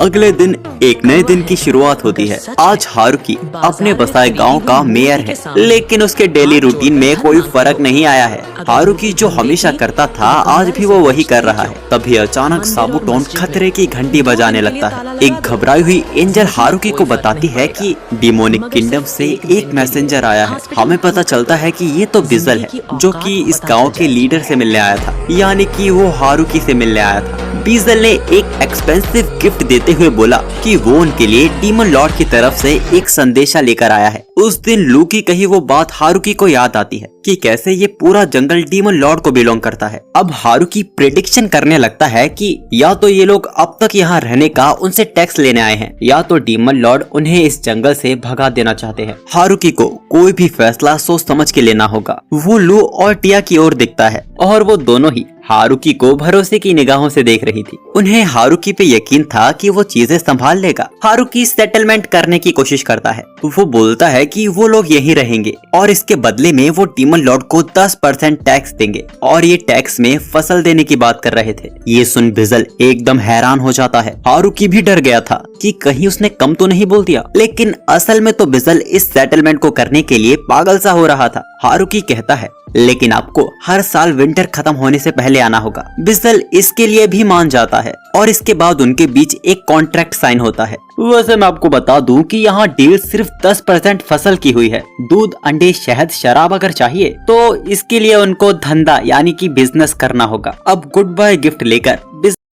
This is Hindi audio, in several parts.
अगले दिन एक नए दिन की शुरुआत होती है। आज हारुकी अपने बसाए गांव का मेयर है, लेकिन उसके डेली रूटीन में कोई फर्क नहीं आया है। हारुकी जो हमेशा करता था आज भी वो वही कर रहा है। तभी अचानक साबुटोन खतरे की घंटी बजाने लगता है। एक घबराई हुई एंजल हारुकी को बताती है कि डिमोनिक किंगडम से एक मैसेंजर आया है। हमें पता चलता है कि ये तो बिजल है जो कि इस गांव के लीडर से मिलने आया था, यानी कि वो हारुकी से मिलने आया था। बिजल ने एक एक्सपेंसिव गिफ्ट देते हुए बोला कि वो उनके लिए डीमन लॉर्ड की तरफ से एक संदेशा लेकर आया है। उस दिन लू की कही वो बात हारुकी को याद आती है कि कैसे ये पूरा जंगल डीमन लॉर्ड को बिलोंग करता है। अब हारुकी प्रेडिक्शन करने लगता है कि या तो ये लोग अब तक यहाँ रहने का उनसे टैक्स लेने आए हैं, या तो डीमन लॉर्ड उन्हें इस जंगल से भगा देना चाहते हैं। हारुकी को कोई भी फैसला सोच समझ के लेना होगा। वो लू और टिया की ओर दिखता है और वो दोनों ही हारुकी को भरोसे की निगाहों से देख रही थी। उन्हें हारुकी पे यकीन था कि वो चीजें संभाल लेगा। हारुकी सेटलमेंट करने की कोशिश करता है। वो बोलता है कि वो लोग यहीं रहेंगे और इसके बदले में वो डीमन लॉर्ड को 10% टैक्स देंगे और ये टैक्स में फसल देने की बात कर रहे थे। ये सुन बिजल एकदम हैरान हो जाता है। हारुकी भी डर गया था कि कहीं उसने कम तो नहीं बोल दिया, लेकिन असल में तो बिजल इस सेटलमेंट को करने के लिए पागल सा हो रहा था। हारुकी कहता है लेकिन आपको हर साल विंटर खत्म होने से पहले आना होगा। बिजल इसके लिए भी मान जाता है और इसके बाद उनके बीच एक कॉन्ट्रैक्ट साइन होता है। वैसे मैं आपको बता दूं कि यहाँ डील सिर्फ 10% फसल की हुई है। दूध, अंडे, शहद, शराब अगर चाहिए तो इसके लिए उनको धंधा यानी कि बिजनेस करना होगा। अब गुड बाय गिफ्ट लेकर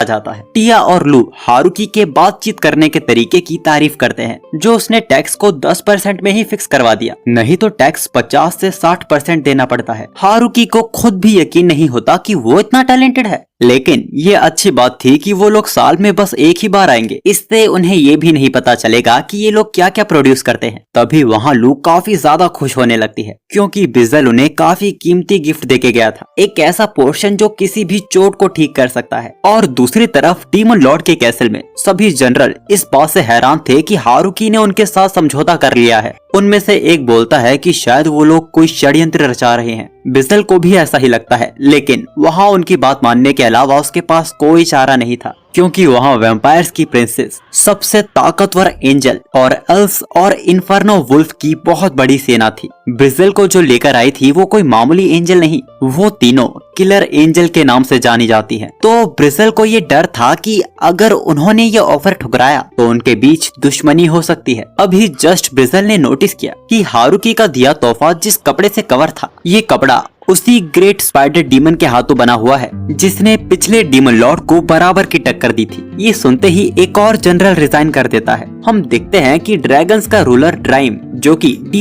आ जाता है। टिया और लू हारुकी के बातचीत करने के तरीके की तारीफ करते हैं, जो उसने टैक्स को 10% में ही फिक्स करवा दिया, नहीं तो टैक्स 50 से 60% देना पड़ता है। हारुकी को खुद भी यकीन नहीं होता कि वो इतना टैलेंटेड है, लेकिन ये अच्छी बात थी कि वो लोग साल में बस एक ही बार आएंगे। इससे उन्हें ये भी नहीं पता चलेगा कि ये लोग क्या क्या प्रोड्यूस करते हैं। तभी वहाँ लू काफी ज्यादा खुश होने लगती है क्योंकि बिजल उन्हें काफी कीमती गिफ्ट देके गया था, एक ऐसा पोर्शन जो किसी भी चोट को ठीक कर सकता है। और दूसरी तरफ डीमन लॉर्ड के कैसल में सभी जनरल इस बात से हैरान थे कि हारुकी ने उनके साथ समझौता कर लिया है। उनमें से एक बोलता है कि शायद वो लोग कोई षड्यंत्र रचा रहे हैं। बिजल को भी ऐसा ही लगता है, लेकिन वहाँ उनकी बात मानने के अलावा उसके पास कोई चारा नहीं था क्योंकि वहाँ वैम्पायर्स की प्रिंसेस, सबसे ताकतवर एंजल और एल्व्स और इन्फर्नो वुल्फ की बहुत बड़ी सेना थी। बिजल को जो लेकर आई थी वो कोई मामूली एंजल नहीं, वो तीनों किलर एंजल के नाम से जानी जाती हैं। तो ब्रिजल को ये डर था कि अगर उन्होंने ये ऑफर ठुकराया तो उनके बीच दुश्मनी हो सकती है। अभी जस्ट ब्रिजल ने नोटिस किया कि हारुकी का दिया तोहफा जिस कपड़े से कवर था, ये कपड़ा उसी ग्रेट स्पाइडर डीमन के हाथों बना हुआ है जिसने पिछले डीमन लॉर्ड को बराबर की टक्कर दी थी। ये सुनते ही एक और जनरल रिजाइन कर देता है। हम देखते हैं कि ड्रैगन्स का रूलर ड्राइम जो कि डीमन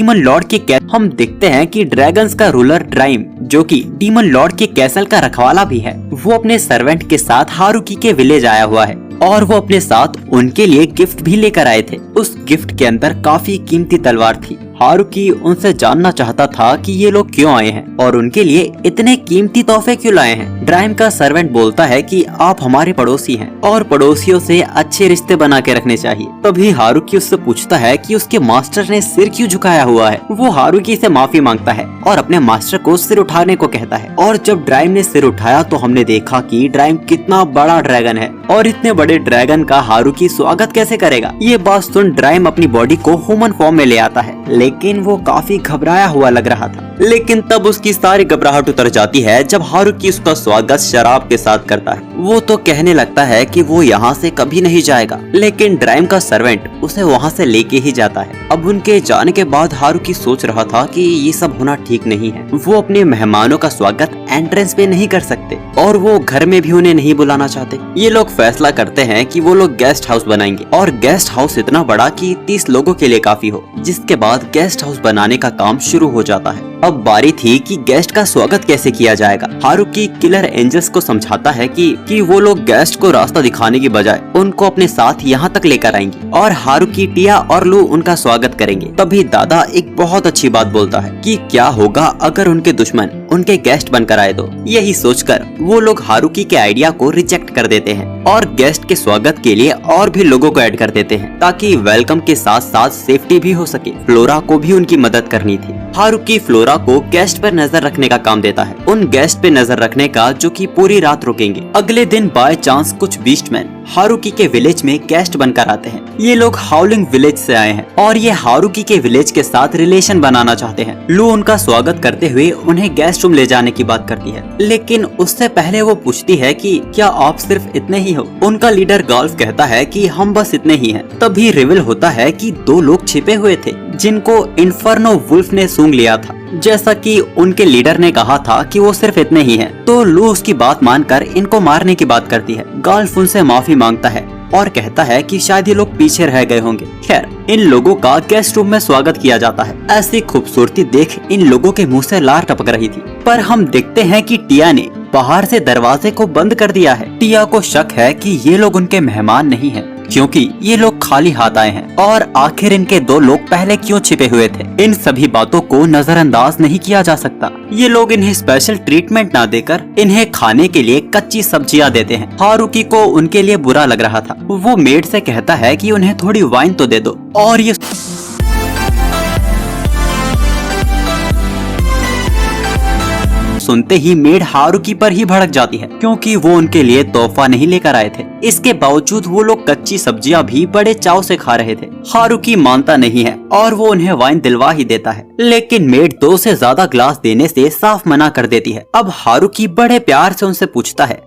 लॉर्ड के कैसल का रखवाला भी है, वो अपने सर्वेंट के साथ हारुकी के विलेज आया हुआ है और वो अपने साथ उनके लिए गिफ्ट भी लेकर आए थे। उस गिफ्ट के अंदर काफी कीमती तलवार थी। हारुकी उनसे जानना चाहता था कि ये लोग क्यों आए हैं और उनके लिए इतने कीमती तोहफे क्यों लाए हैं। ड्राइम का सर्वेंट बोलता है कि आप हमारे पड़ोसी हैं और पड़ोसियों से अच्छे रिश्ते बना के रखने चाहिए। तभी हारुकी उससे पूछता है कि उसके मास्टर ने सिर क्यों झुकाया हुआ है। वो हारुकी से माफी मांगता है और अपने मास्टर को सिर उठाने को कहता है। और जब ड्राइम ने सिर उठाया तो हमने देखा कि ड्राइम कितना बड़ा ड्रैगन है और इतने बड़े ड्रैगन का हारुकी स्वागत कैसे करेगा। ये बात सुन ड्राइम अपनी बॉडी को ह्यूमन फॉर्म में ले आता है, लेकिन वो काफी घबराया हुआ लग रहा था। लेकिन तब उसकी सारी घबराहट उतर जाती है जब हारुकी उसका स्वागत शराब के साथ करता है। वो तो कहने लगता है कि वो यहाँ से कभी नहीं जाएगा, लेकिन ड्राइम का सर्वेंट उसे वहाँ से लेके ही जाता है। अब उनके जाने के बाद हारुकी सोच रहा था कि ये सब होना ठीक नहीं है। वो अपने मेहमानों का स्वागत एंट्रेंस पे नहीं कर सकते और वो घर में भी उन्हें नहीं बुलाना चाहते। ये लोग फैसला करते हैं कि वो लोग गेस्ट हाउस बनाएंगे और गेस्ट हाउस इतना बड़ा कि 30 लोगों के लिए काफी हो, जिसके बाद गेस्ट हाउस बनाने का काम शुरू हो जाता है। अब बारी थी कि गेस्ट का स्वागत कैसे किया जाएगा। हारुकी किलर एंजल्स को समझाता है कि वो लोग गेस्ट को रास्ता दिखाने की बजाय उनको अपने साथ यहाँ तक लेकर आएंगे और हारुकी, टिया और लू उनका स्वागत करेंगे। तभी दादा एक बहुत अच्छी बात बोलता है कि क्या होगा अगर उनके दुश्मन उनके गेस्ट बनकर आए तो। यही सोचकर वो लोग हारुकी के आइडिया को रिजेक्ट कर देते हैं और गेस्ट के स्वागत के लिए और भी लोगों को ऐड कर देते हैं ताकि वेलकम के साथ साथ सेफ्टी भी हो सके। फ्लोरा को भी उनकी मदद करनी थी। हारुकी फ्लोरा को गेस्ट पर नजर रखने का काम देता है, उन गेस्ट पे नजर रखने का जो कि पूरी रात रुकेंगे। अगले दिन बाय चांस कुछ बीस्टमैन हारुकी के विलेज में गेस्ट बनकर आते हैं। ये लोग हाउलिंग विलेज से आए हैं और ये हारुकी के विलेज के साथ रिलेशन बनाना चाहते हैं। लू उनका स्वागत करते हुए उन्हें गेस्ट रूम ले जाने की बात करती है, लेकिन उससे पहले वो पूछती है कि क्या आप सिर्फ इतने ही हो। उनका लीडर गाल्फ कहता है कि हम बस इतने ही हैं। तभी रिवील होता है कि 2 लोग छिपे हुए थे जिनको इन्फर्नो वुल्फ ने सूंघ लिया था, जैसा कि उनके लीडर ने कहा था कि वो सिर्फ इतने ही हैं। तो लू उसकी बात मानकर इनको मारने की बात करती है। गाल्फ उनसे माफी मांगता है और कहता है कि शायद ये लोग पीछे रह गए होंगे। खैर, इन लोगों का गेस्ट रूम में स्वागत किया जाता है। ऐसी खूबसूरती देख इन लोगों के मुंह से लार टपक रही थी, पर हम देखते हैं कि टिया ने बाहर से दरवाजे को बंद कर दिया है। टिया को शक है कि ये लोग उनके मेहमान नहीं हैं, क्योंकि ये लोग खाली हाथ आए हैं और आखिर इनके 2 लोग पहले क्यों छिपे हुए थे। इन सभी बातों को नजरअंदाज नहीं किया जा सकता। ये लोग इन्हें स्पेशल ट्रीटमेंट ना देकर इन्हें खाने के लिए कच्ची सब्जियां देते हैं। हारुकी को उनके लिए बुरा लग रहा था। वो मेड से कहता है कि उन्हें थोड़ी वाइन तो दे दो, और ये सुनते ही मेड हारुकी पर ही भड़क जाती है, क्योंकि वो उनके लिए तोहफा नहीं लेकर आए थे। इसके बावजूद वो लोग कच्ची सब्जियां भी बड़े चाव से खा रहे थे। हारुकी मानता नहीं है और वो उन्हें वाइन दिलवा ही देता है, लेकिन मेड 2 से ज्यादा ग्लास देने से साफ मना कर देती है। अब हारुकी बड़े प्यार से उनसे पूछता है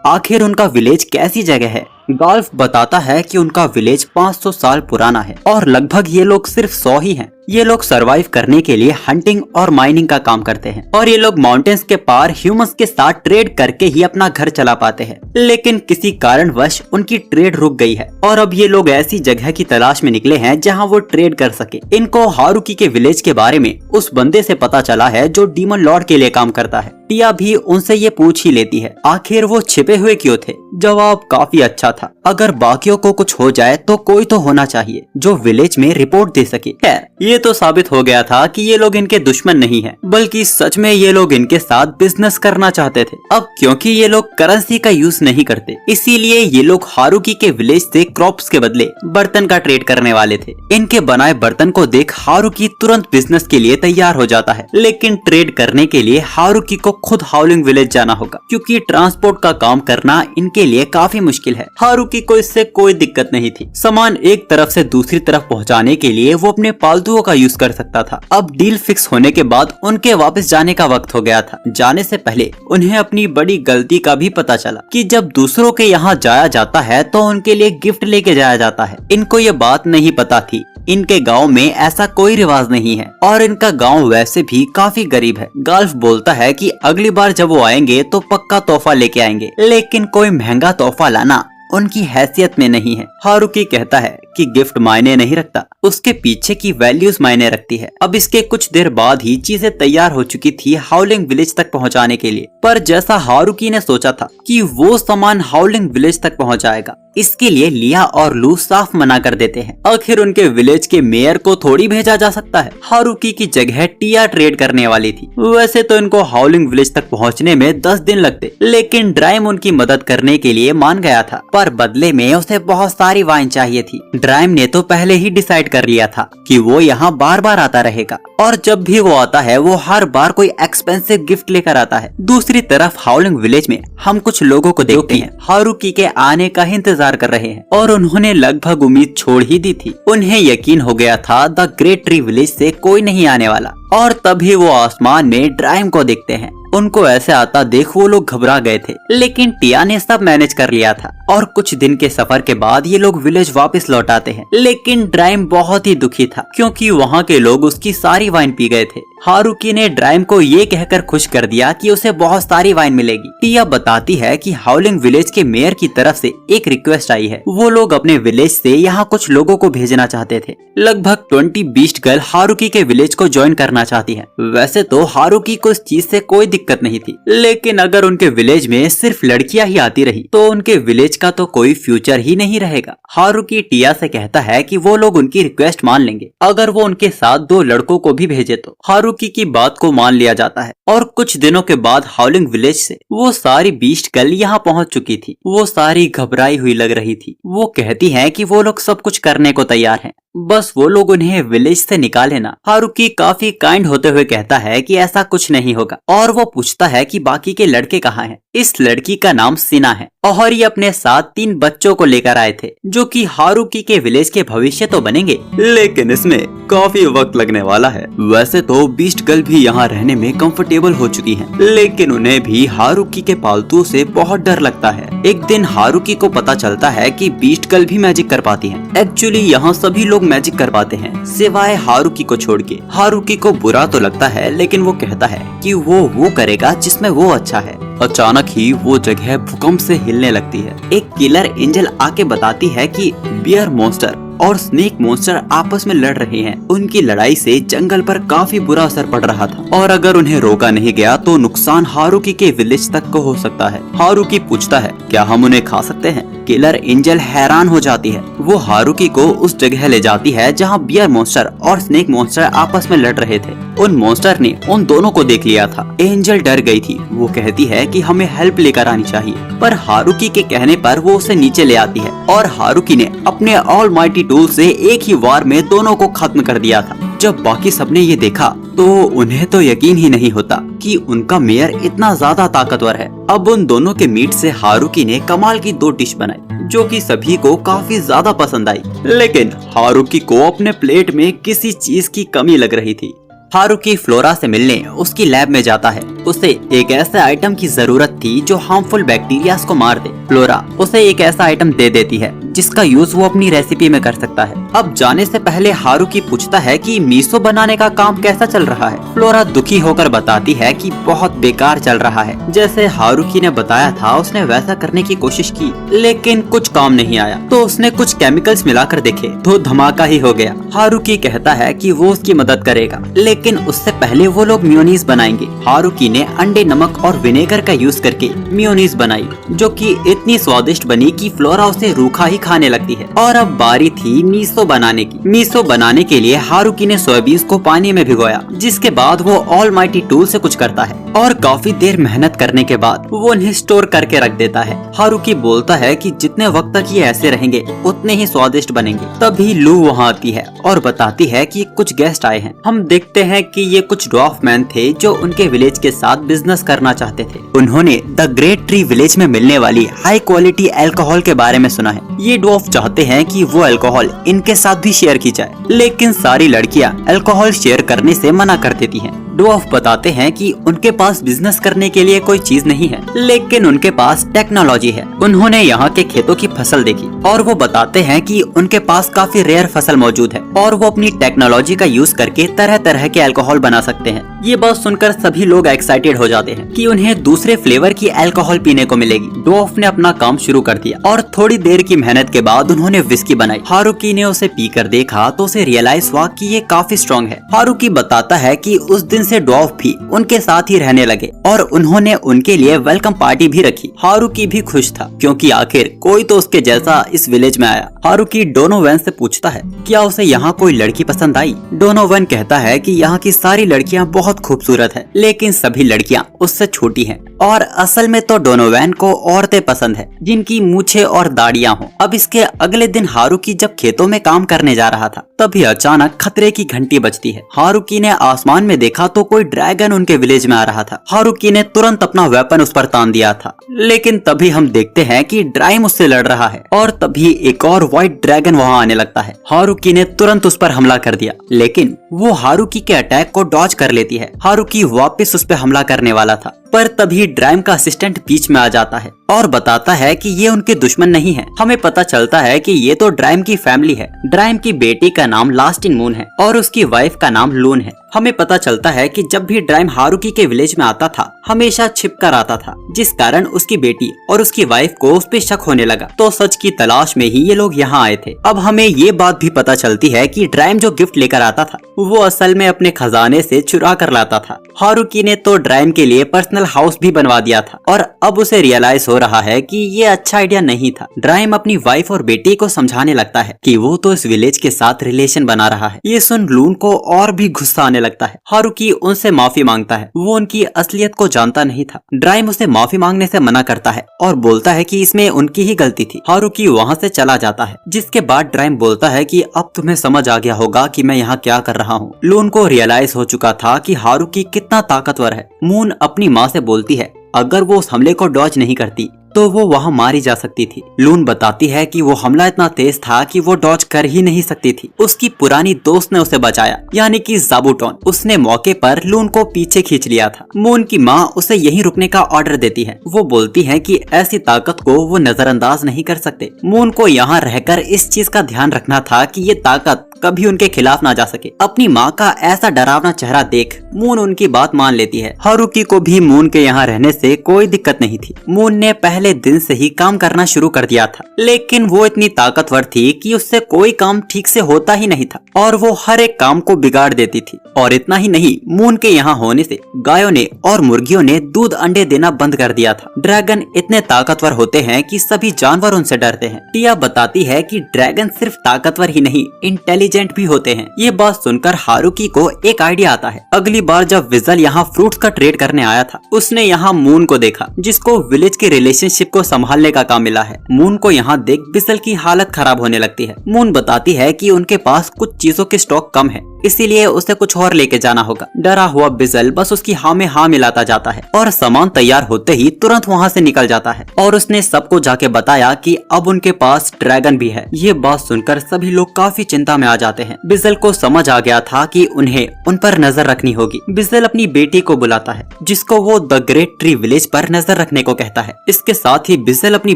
आखिर उनका विलेज कैसी जगह है। गाल्फ बताता है कि उनका विलेज 500 साल पुराना है और लगभग ये लोग सिर्फ 100 ही हैं। ये लोग सरवाइव करने के लिए हंटिंग और माइनिंग का काम करते हैं और ये लोग माउंटेन्स के पार ह्यूमंस के साथ ट्रेड करके ही अपना घर चला पाते हैं। लेकिन किसी कारणवश उनकी ट्रेड रुक गई है और अब ये लोग ऐसी जगह की तलाश में निकले हैं जहां वो ट्रेड कर सके। इनको हारुकी के विलेज के बारे में उस बंदे से पता चला है जो डीमन लॉर्ड के लिए काम करता है। टिया भी उनसे ये पूछ ही लेती है आखिर वो छिपे हुए क्यों थे। जवाब काफी अच्छा था, अगर बाकियों को कुछ हो जाए तो कोई तो होना चाहिए जो विलेज में रिपोर्ट दे सके। खैर, ये तो साबित हो गया था कि ये लोग इनके दुश्मन नहीं हैं, बल्कि सच में ये लोग इनके साथ बिजनेस करना चाहते थे। अब क्योंकि ये लोग करेंसी का यूज नहीं करते, इसीलिए ये लोग हारुकी के विलेज से क्रॉप्स के बदले बर्तन का ट्रेड करने वाले थे। इनके बनाए बर्तन को देख हारुकी तुरंत बिजनेस के लिए तैयार हो जाता है, लेकिन ट्रेड करने के लिए हारुकी को खुद हाउलिंग विलेज जाना होगा, क्योंकि ट्रांसपोर्ट का काम करना इनके लिए काफी मुश्किल है। हारुकी को इससे कोई दिक्कत नहीं थी। सामान एक तरफ से दूसरी तरफ पहुंचाने के लिए वो अपने पालतुओं का यूज कर सकता था। अब डील फिक्स होने के बाद उनके वापस जाने का वक्त हो गया था। जाने से पहले उन्हें अपनी बड़ी गलती का भी पता चला कि जब दूसरों के यहाँ जाया जाता है तो उनके लिए गिफ्ट लेके जाया जाता है। इनको ये बात नहीं पता थी इनके गांव में ऐसा कोई रिवाज नहीं है और इनका गांव वैसे भी काफी गरीब है। गाल्फ बोलता है कि अगली बार जब वो आएंगे तो पक्का तोहफा लेके आएंगे, लेकिन कोई महंगा तोहफा लाना उनकी हैसियत में नहीं है। हारुकी कहता है कि गिफ्ट मायने नहीं रखता, उसके पीछे की वैल्यूज मायने रखती है। अब इसके कुछ देर बाद ही चीजें तैयार हो चुकी थी हाउलिंग विलेज तक पहुंचाने के लिए, पर जैसा हारुकी ने सोचा था कि वो सामान हाउलिंग विलेज तक पहुंच जाएगा, इसके लिए लिया और लू साफ मना कर देते हैं। आखिर उनके विलेज के मेयर को थोड़ी भेजा जा सकता है। हारुकी की जगह टिया ट्रेड करने वाली थी। वैसे तो इनको हाउलिंग विलेज तक पहुंचने में 10 दिन लगते, लेकिन ड्राइम उनकी मदद करने के लिए मान गया था, पर बदले में उसे बहुत सारी वाइन चाहिए थी। ड्राइम ने तो पहले ही डिसाइड कर लिया था कि वो यहाँ बार बार आता रहेगा और जब भी वो आता है वो हर बार कोई एक्सपेंसिव गिफ्ट लेकर आता है। दूसरी तरफ हाउलिंग विलेज में हम कुछ लोगों को देखते हैं हारुकी के आने का इंतजार कर रहे हैं और उन्होंने लगभग उम्मीद छोड़ ही दी थी। उन्हें यकीन हो गया था द ग्रेट ट्री विलेज से कोई नहीं आने वाला, और तभी वो आसमान में ड्राइम को देखते हैं। उनको ऐसे आता देख वो लोग घबरा गए थे, लेकिन टिया ने सब मैनेज कर लिया था और कुछ दिन के सफर के बाद ये लोग विलेज वापस लौट आते हैं। लेकिन ड्राइम बहुत ही दुखी था क्योंकि वहाँ के लोग उसकी सारी वाइन पी गए थे। हारुकी ने ड्राइम को ये कहकर खुश कर दिया कि उसे बहुत सारी वाइन मिलेगी। टिया बताती है कि हाउलिंग विलेज के मेयर की तरफ से एक रिक्वेस्ट आई है। वो लोग अपने विलेज से यहाँ कुछ लोगों को भेजना चाहते थे। लगभग 20 बीस्ट गर्ल हारुकी के विलेज को ज्वाइन करना चाहती है। वैसे तो हारुकी को इस चीज से कोई दिक्कत नहीं थी, लेकिन अगर उनके विलेज में सिर्फ लड़कियां ही आती रही तो उनके विलेज का तो कोई फ्यूचर ही नहीं रहेगा। हारुकी टिया से कहता है कि वो लोग उनकी रिक्वेस्ट मान लेंगे अगर वो उनके साथ 2 लड़कों को भी भेजे तो। हारुकी हारुकी की बात को मान लिया जाता है और कुछ दिनों के बाद हाउलिंग विलेज से वो सारी बीस्ट गर्ल यहाँ पहुँच चुकी थी। वो सारी घबराई हुई लग रही थी। वो कहती है कि वो लोग सब कुछ करने को तैयार हैं, बस वो लोग उन्हें विलेज से निकाले ना। हारुकी काफी काइंड होते हुए कहता है कि ऐसा कुछ नहीं होगा और वो पूछता है कि बाकी के लड़के कहाँ हैं। इस लड़की का नाम सिना है और ये अपने साथ 3 बच्चों को लेकर आए थे जो कि हारुकी के विलेज के भविष्य तो बनेंगे, लेकिन इसमें काफी वक्त लगने वाला है। वैसे तो बीस्ट गर्ल भी यहाँ रहने में कंफर्टेबल हो चुकी हैं, लेकिन उन्हें भी हारुकी के पालतू से बहुत डर लगता है। एक दिन हारुकी को पता चलता है कि बीस्ट गर्ल भी मैजिक कर पाती है। एक्चुअली यहाँ सभी लोग मैजिक कर पाते हैं सिवाय हारुकी को छोड़ के। हारुकी को बुरा तो लगता है, लेकिन वो कहता है कि वो करेगा जिसमें वो अच्छा है। अचानक ही वो जगह भूकंप से हिलने लगती है। एक किलर एंजल आके बताती है कि बियर मॉन्स्टर और स्नेक मॉन्स्टर आपस में लड़ रहे हैं। उनकी लड़ाई से जंगल पर काफी बुरा असर पड़ रहा था और अगर उन्हें रोका नहीं गया तो नुकसान हारुकी के विलेज तक को हो सकता है। हारुकी पूछता है क्या हम उन्हें खा सकते हैं? किलर एंजल हैरान हो जाती है। वो हारुकी को उस जगह ले जाती है जहाँ बियर मॉन्स्टर और स्नेक मॉन्स्टर आपस में लड़ रहे थे। उन मॉन्स्टर ने उन दोनों को देख लिया था। एंजल डर गई थी। वो कहती है कि हमें हेल्प लेकर आनी चाहिए, पर हारुकी के कहने पर वो उसे नीचे ले आती है और हारुकी ने अपने ऑलमाइटी टूल से एक ही वार में दोनों को खत्म कर दिया था। जब बाकी सबने ये देखा तो उन्हें तो यकीन ही नहीं होता कि उनका मेयर इतना ज्यादा ताकतवर है। अब उन दोनों के मीट से हारुकी ने कमाल की 2 डिश बनाई जो कि सभी को काफी ज्यादा पसंद आई, लेकिन हारुकी को अपने प्लेट में किसी चीज की कमी लग रही थी। हारुकी फ्लोरा से मिलने उसकी लैब में जाता है। उसे एक ऐसे आइटम की जरूरत थी जो हार्मफुल बैक्टीरिया को मार दे। फ्लोरा उसे एक ऐसा आइटम दे देती है जिसका यूज वो अपनी रेसिपी में कर सकता है। अब जाने से पहले हारुकी पूछता है कि मीसो बनाने का काम कैसा चल रहा है। फ्लोरा दुखी होकर बताती है कि बहुत बेकार चल रहा है। जैसे हारुकी ने बताया था उसने वैसा करने की कोशिश की, लेकिन कुछ काम नहीं आया। तो उसने कुछ केमिकल्स मिलाकर देखे तो धमाका ही हो गया। हारुकी कहता है कि वो उसकी मदद करेगा, लेकिन उससे पहले वो लोग मेयोनीज बनाएंगे। हारुकी ने अंडे, नमक और विनेगर का यूज करके मेयोनीज बनाई जो कि इतनी स्वादिष्ट बनी कि फ्लोरा उसे रूखा ही खाने लगती है। और अब बारी थी मीसो बनाने की। मीसो बनाने के लिए हारुकी ने सोयाबीन को पानी में भिगोया, जिसके बाद वो ऑलमाइटी टूल से कुछ करता है और काफी देर मेहनत करने के बाद वो उन्हें स्टोर करके रख देता है। हारुकी बोलता है कि जितने वक्त तक ये ऐसे रहेंगे उतने ही स्वादिष्ट बनेंगे। तभी लू वहाँ आती है और बताती है कि कुछ गेस्ट आए हैं। हम देखते हैं कि ये कुछ ड्वार्फ मैन थे जो उनके विलेज के साथ बिजनेस करना चाहते थे। उन्होंने द ग्रेट ट्री विलेज में मिलने वाली हाई क्वालिटी अल्कोहल के बारे में सुना है। ये ड्वार्फ चाहते हैं कि वो अल्कोहल इनके साथ भी शेयर की जाए, लेकिन सारी लड़कियां अल्कोहल शेयर करने से मना कर देती हैं। ड्वार्फ बताते हैं कि उनके पास बिजनेस करने के लिए कोई चीज नहीं है, लेकिन उनके पास टेक्नोलॉजी है। उन्होंने यहाँ के खेतों की फसल देखी और वो बताते हैं कि उनके पास काफी रेयर फसल मौजूद है और वो अपनी टेक्नोलॉजी का यूज करके तरह तरह के अल्कोहल बना सकते हैं। ये बात सुनकर सभी लोग एक्साइटेड हो जाते हैं कि उन्हें दूसरे फ्लेवर की अल्कोहल पीने को मिलेगी। ड्वार्फ ने अपना काम शुरू कर दिया और थोड़ी देर की मेहनत के बाद उन्होंने विस्की बनाई। हारुकी ने उसे पीकर देखा तो उसे रियलाइज हुआ कि ये काफी स्ट्रॉन्ग है। हारुकी बताता है कि उस दिन से ड्वार्फ भी उनके साथ ही रहने लगे और उन्होंने उनके लिए वेलकम पार्टी भी रखी। हारुकी भी खुश था क्योंकि आखिर कोई तो उसके जैसा इस विलेज में आया। हारुकी डोनोवन से पूछता है क्या उसे यहाँ कोई लड़की पसंद आई। डोनोवन कहता है कि यहाँ की सारी लड़कियाँ बहुत खूबसूरत है, लेकिन सभी लड़कियाँ उससे छोटी हैं और असल में तो डोनोवन को औरतें पसंद है जिनकी मूछें और दाढ़ियाँ हों। अब इसके अगले दिन हारुकी जब खेतों में काम करने जा रहा था तभी अचानक खतरे की घंटी बजती है। हारुकी ने आसमान में देखा तो कोई ड्रैगन उनके विलेज में आ रहा था। हारुकी ने तुरंत अपना वेपन उस पर तान दिया था, लेकिन तभी हम देखते हैं कि ड्राइम उससे लड़ रहा है और तभी एक और व्हाइट ड्रैगन वहाँ आने लगता है। हारुकी ने तुरंत उस पर हमला कर दिया, लेकिन वो हारुकी के अटैक को डॉज कर लेती है। हारुकी वापस उस पर हमला करने वाला था, पर तभी ड्राइम का असिस्टेंट बीच में आ जाता है और बताता है कि ये उनके दुश्मन नहीं है। हमें पता चलता है कि ये तो ड्राइम की फैमिली है। ड्राइम की बेटी का नाम लास्टिन मून है और उसकी वाइफ का नाम लून है। हमें पता चलता है कि जब भी ड्राइम हारुकी के विलेज में आता था हमेशा छिप कर आता था, जिस कारण उसकी बेटी और उसकी वाइफ को उस पे शक होने लगा। तो सच की तलाश में ही ये लोग यहाँ आए थे। अब हमें ये बात भी पता चलती है कि ड्राइम जो गिफ्ट लेकर आता था वो असल में अपने खजाने से चुरा कर लाता था। हारुकी ने तो ड्राइम के लिए पर्सनल हाउस भी बनवा दिया था और अब उसे रियलाइज हो रहा है कि ये अच्छा आइडिया नहीं था। ड्राइम अपनी वाइफ और बेटी को समझाने लगता है कि वो तो इस विलेज के साथ रिलेशन बना रहा है। ये सुन लून को और भी गुस्सा आने करने लगता है। हारुकी उनसे माफी मांगता है, वो उनकी असलियत को जानता नहीं था। ड्राइम उसे माफी मांगने से मना करता है और बोलता है कि इसमें उनकी ही गलती थी। हारुकी वहाँ से चला जाता है, जिसके बाद ड्राइम बोलता है कि अब तुम्हें समझ आ गया होगा कि मैं यहाँ क्या कर रहा हूँ। लून को रियलाइज हो चुका था कि हारुकी कितना ताकतवर है। मून अपनी माँ से बोलती है अगर वो उस हमले को डॉज नहीं करती तो वो वहाँ मारी जा सकती थी। लून बताती है कि वो हमला इतना तेज था कि वो डॉज कर ही नहीं सकती थी। उसकी पुरानी दोस्त ने उसे बचाया, यानी कि ज़ाबूटोन। उसने मौके पर लून को पीछे खींच लिया था। मून की माँ उसे यहीं रुकने का ऑर्डर देती है। वो बोलती है कि ऐसी ताकत को वो नजरअंदाज नहीं कर सकते। मून को यहाँ रहकर इस चीज का ध्यान रखना था कि ये ताकत कभी उनके खिलाफ ना जा सके। अपनी माँ का ऐसा डरावना चेहरा देख मून उनकी बात मान लेती है। हारुकी को भी मून के यहाँ रहने से कोई दिक्कत नहीं थी। मून ने पहले दिन से ही काम करना शुरू कर दिया था, लेकिन वो इतनी ताकतवर थी कि उससे कोई काम ठीक से होता ही नहीं था और वो हर एक काम को बिगाड़ देती थी। और इतना ही नहीं, मून के यहाँ होने से गायों ने और मुर्गियों ने दूध अंडे देना बंद कर दिया था। ड्रैगन इतने ताकतवर होते हैं कि सभी जानवर उनसे डरते हैं। टिया बताती है कि ड्रैगन सिर्फ ताकतवर ही नहीं, इंटेलिजेंट भी होते हैं। ये बात सुनकर हारुकी को एक आइडिया आता है। अगली बार जब विजल यहाँ फ्रूट्स का ट्रेड करने आया था, उसने यहाँ मून को देखा, जिसको विलेज के रिलेशनशिप को संभालने का काम मिला है। मून को यहाँ देख विजल की हालत खराब होने लगती है। मून बताती है कि उनके पास कुछ चीजों के स्टॉक कम है, इसीलिए उसे कुछ और लेके जाना होगा। डरा हुआ बिजल बस उसकी हाँ में हाँ मिलाता जाता है और सामान तैयार होते ही तुरंत वहाँ से निकल जाता है। और उसने सबको जाके बताया कि अब उनके पास ड्रैगन भी है। ये बात सुनकर सभी लोग काफी चिंता में आ जाते हैं। बिजल को समझ आ गया था कि उन्हें उन पर नजर रखनी होगी। बिजल अपनी बेटी को बुलाता है, जिसको वो द ग्रेट ट्री विलेज पर नजर रखने को कहता है। इसके साथ ही बिजल अपनी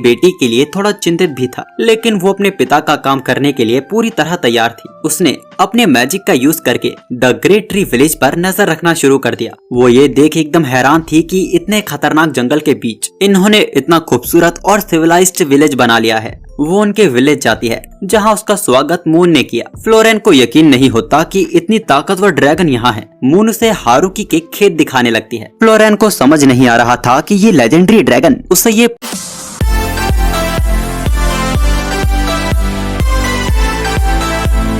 बेटी के लिए थोड़ा चिंतित भी था, लेकिन वो अपने पिता का काम करने के लिए पूरी तरह तैयार थी। उसने अपने मैजिक का यूज करके द ग्रेट ट्री विलेज पर नजर रखना शुरू कर दिया। वो ये देख एकदम हैरान थी कि इतने खतरनाक जंगल के बीच इन्होंने इतना खूबसूरत और सिविलाइज्ड विलेज बना लिया है। वो उनके विलेज जाती है, जहाँ उसका स्वागत मून ने किया। फ्लोरेन को यकीन नहीं होता कि इतनी ताकतवर ड्रैगन यहाँ है। मून उसे हारुकी के खेत दिखाने लगती है। फ्लोरेन को समझ नहीं आ रहा था कि ये लेजेंडरी ड्रैगन उसे ये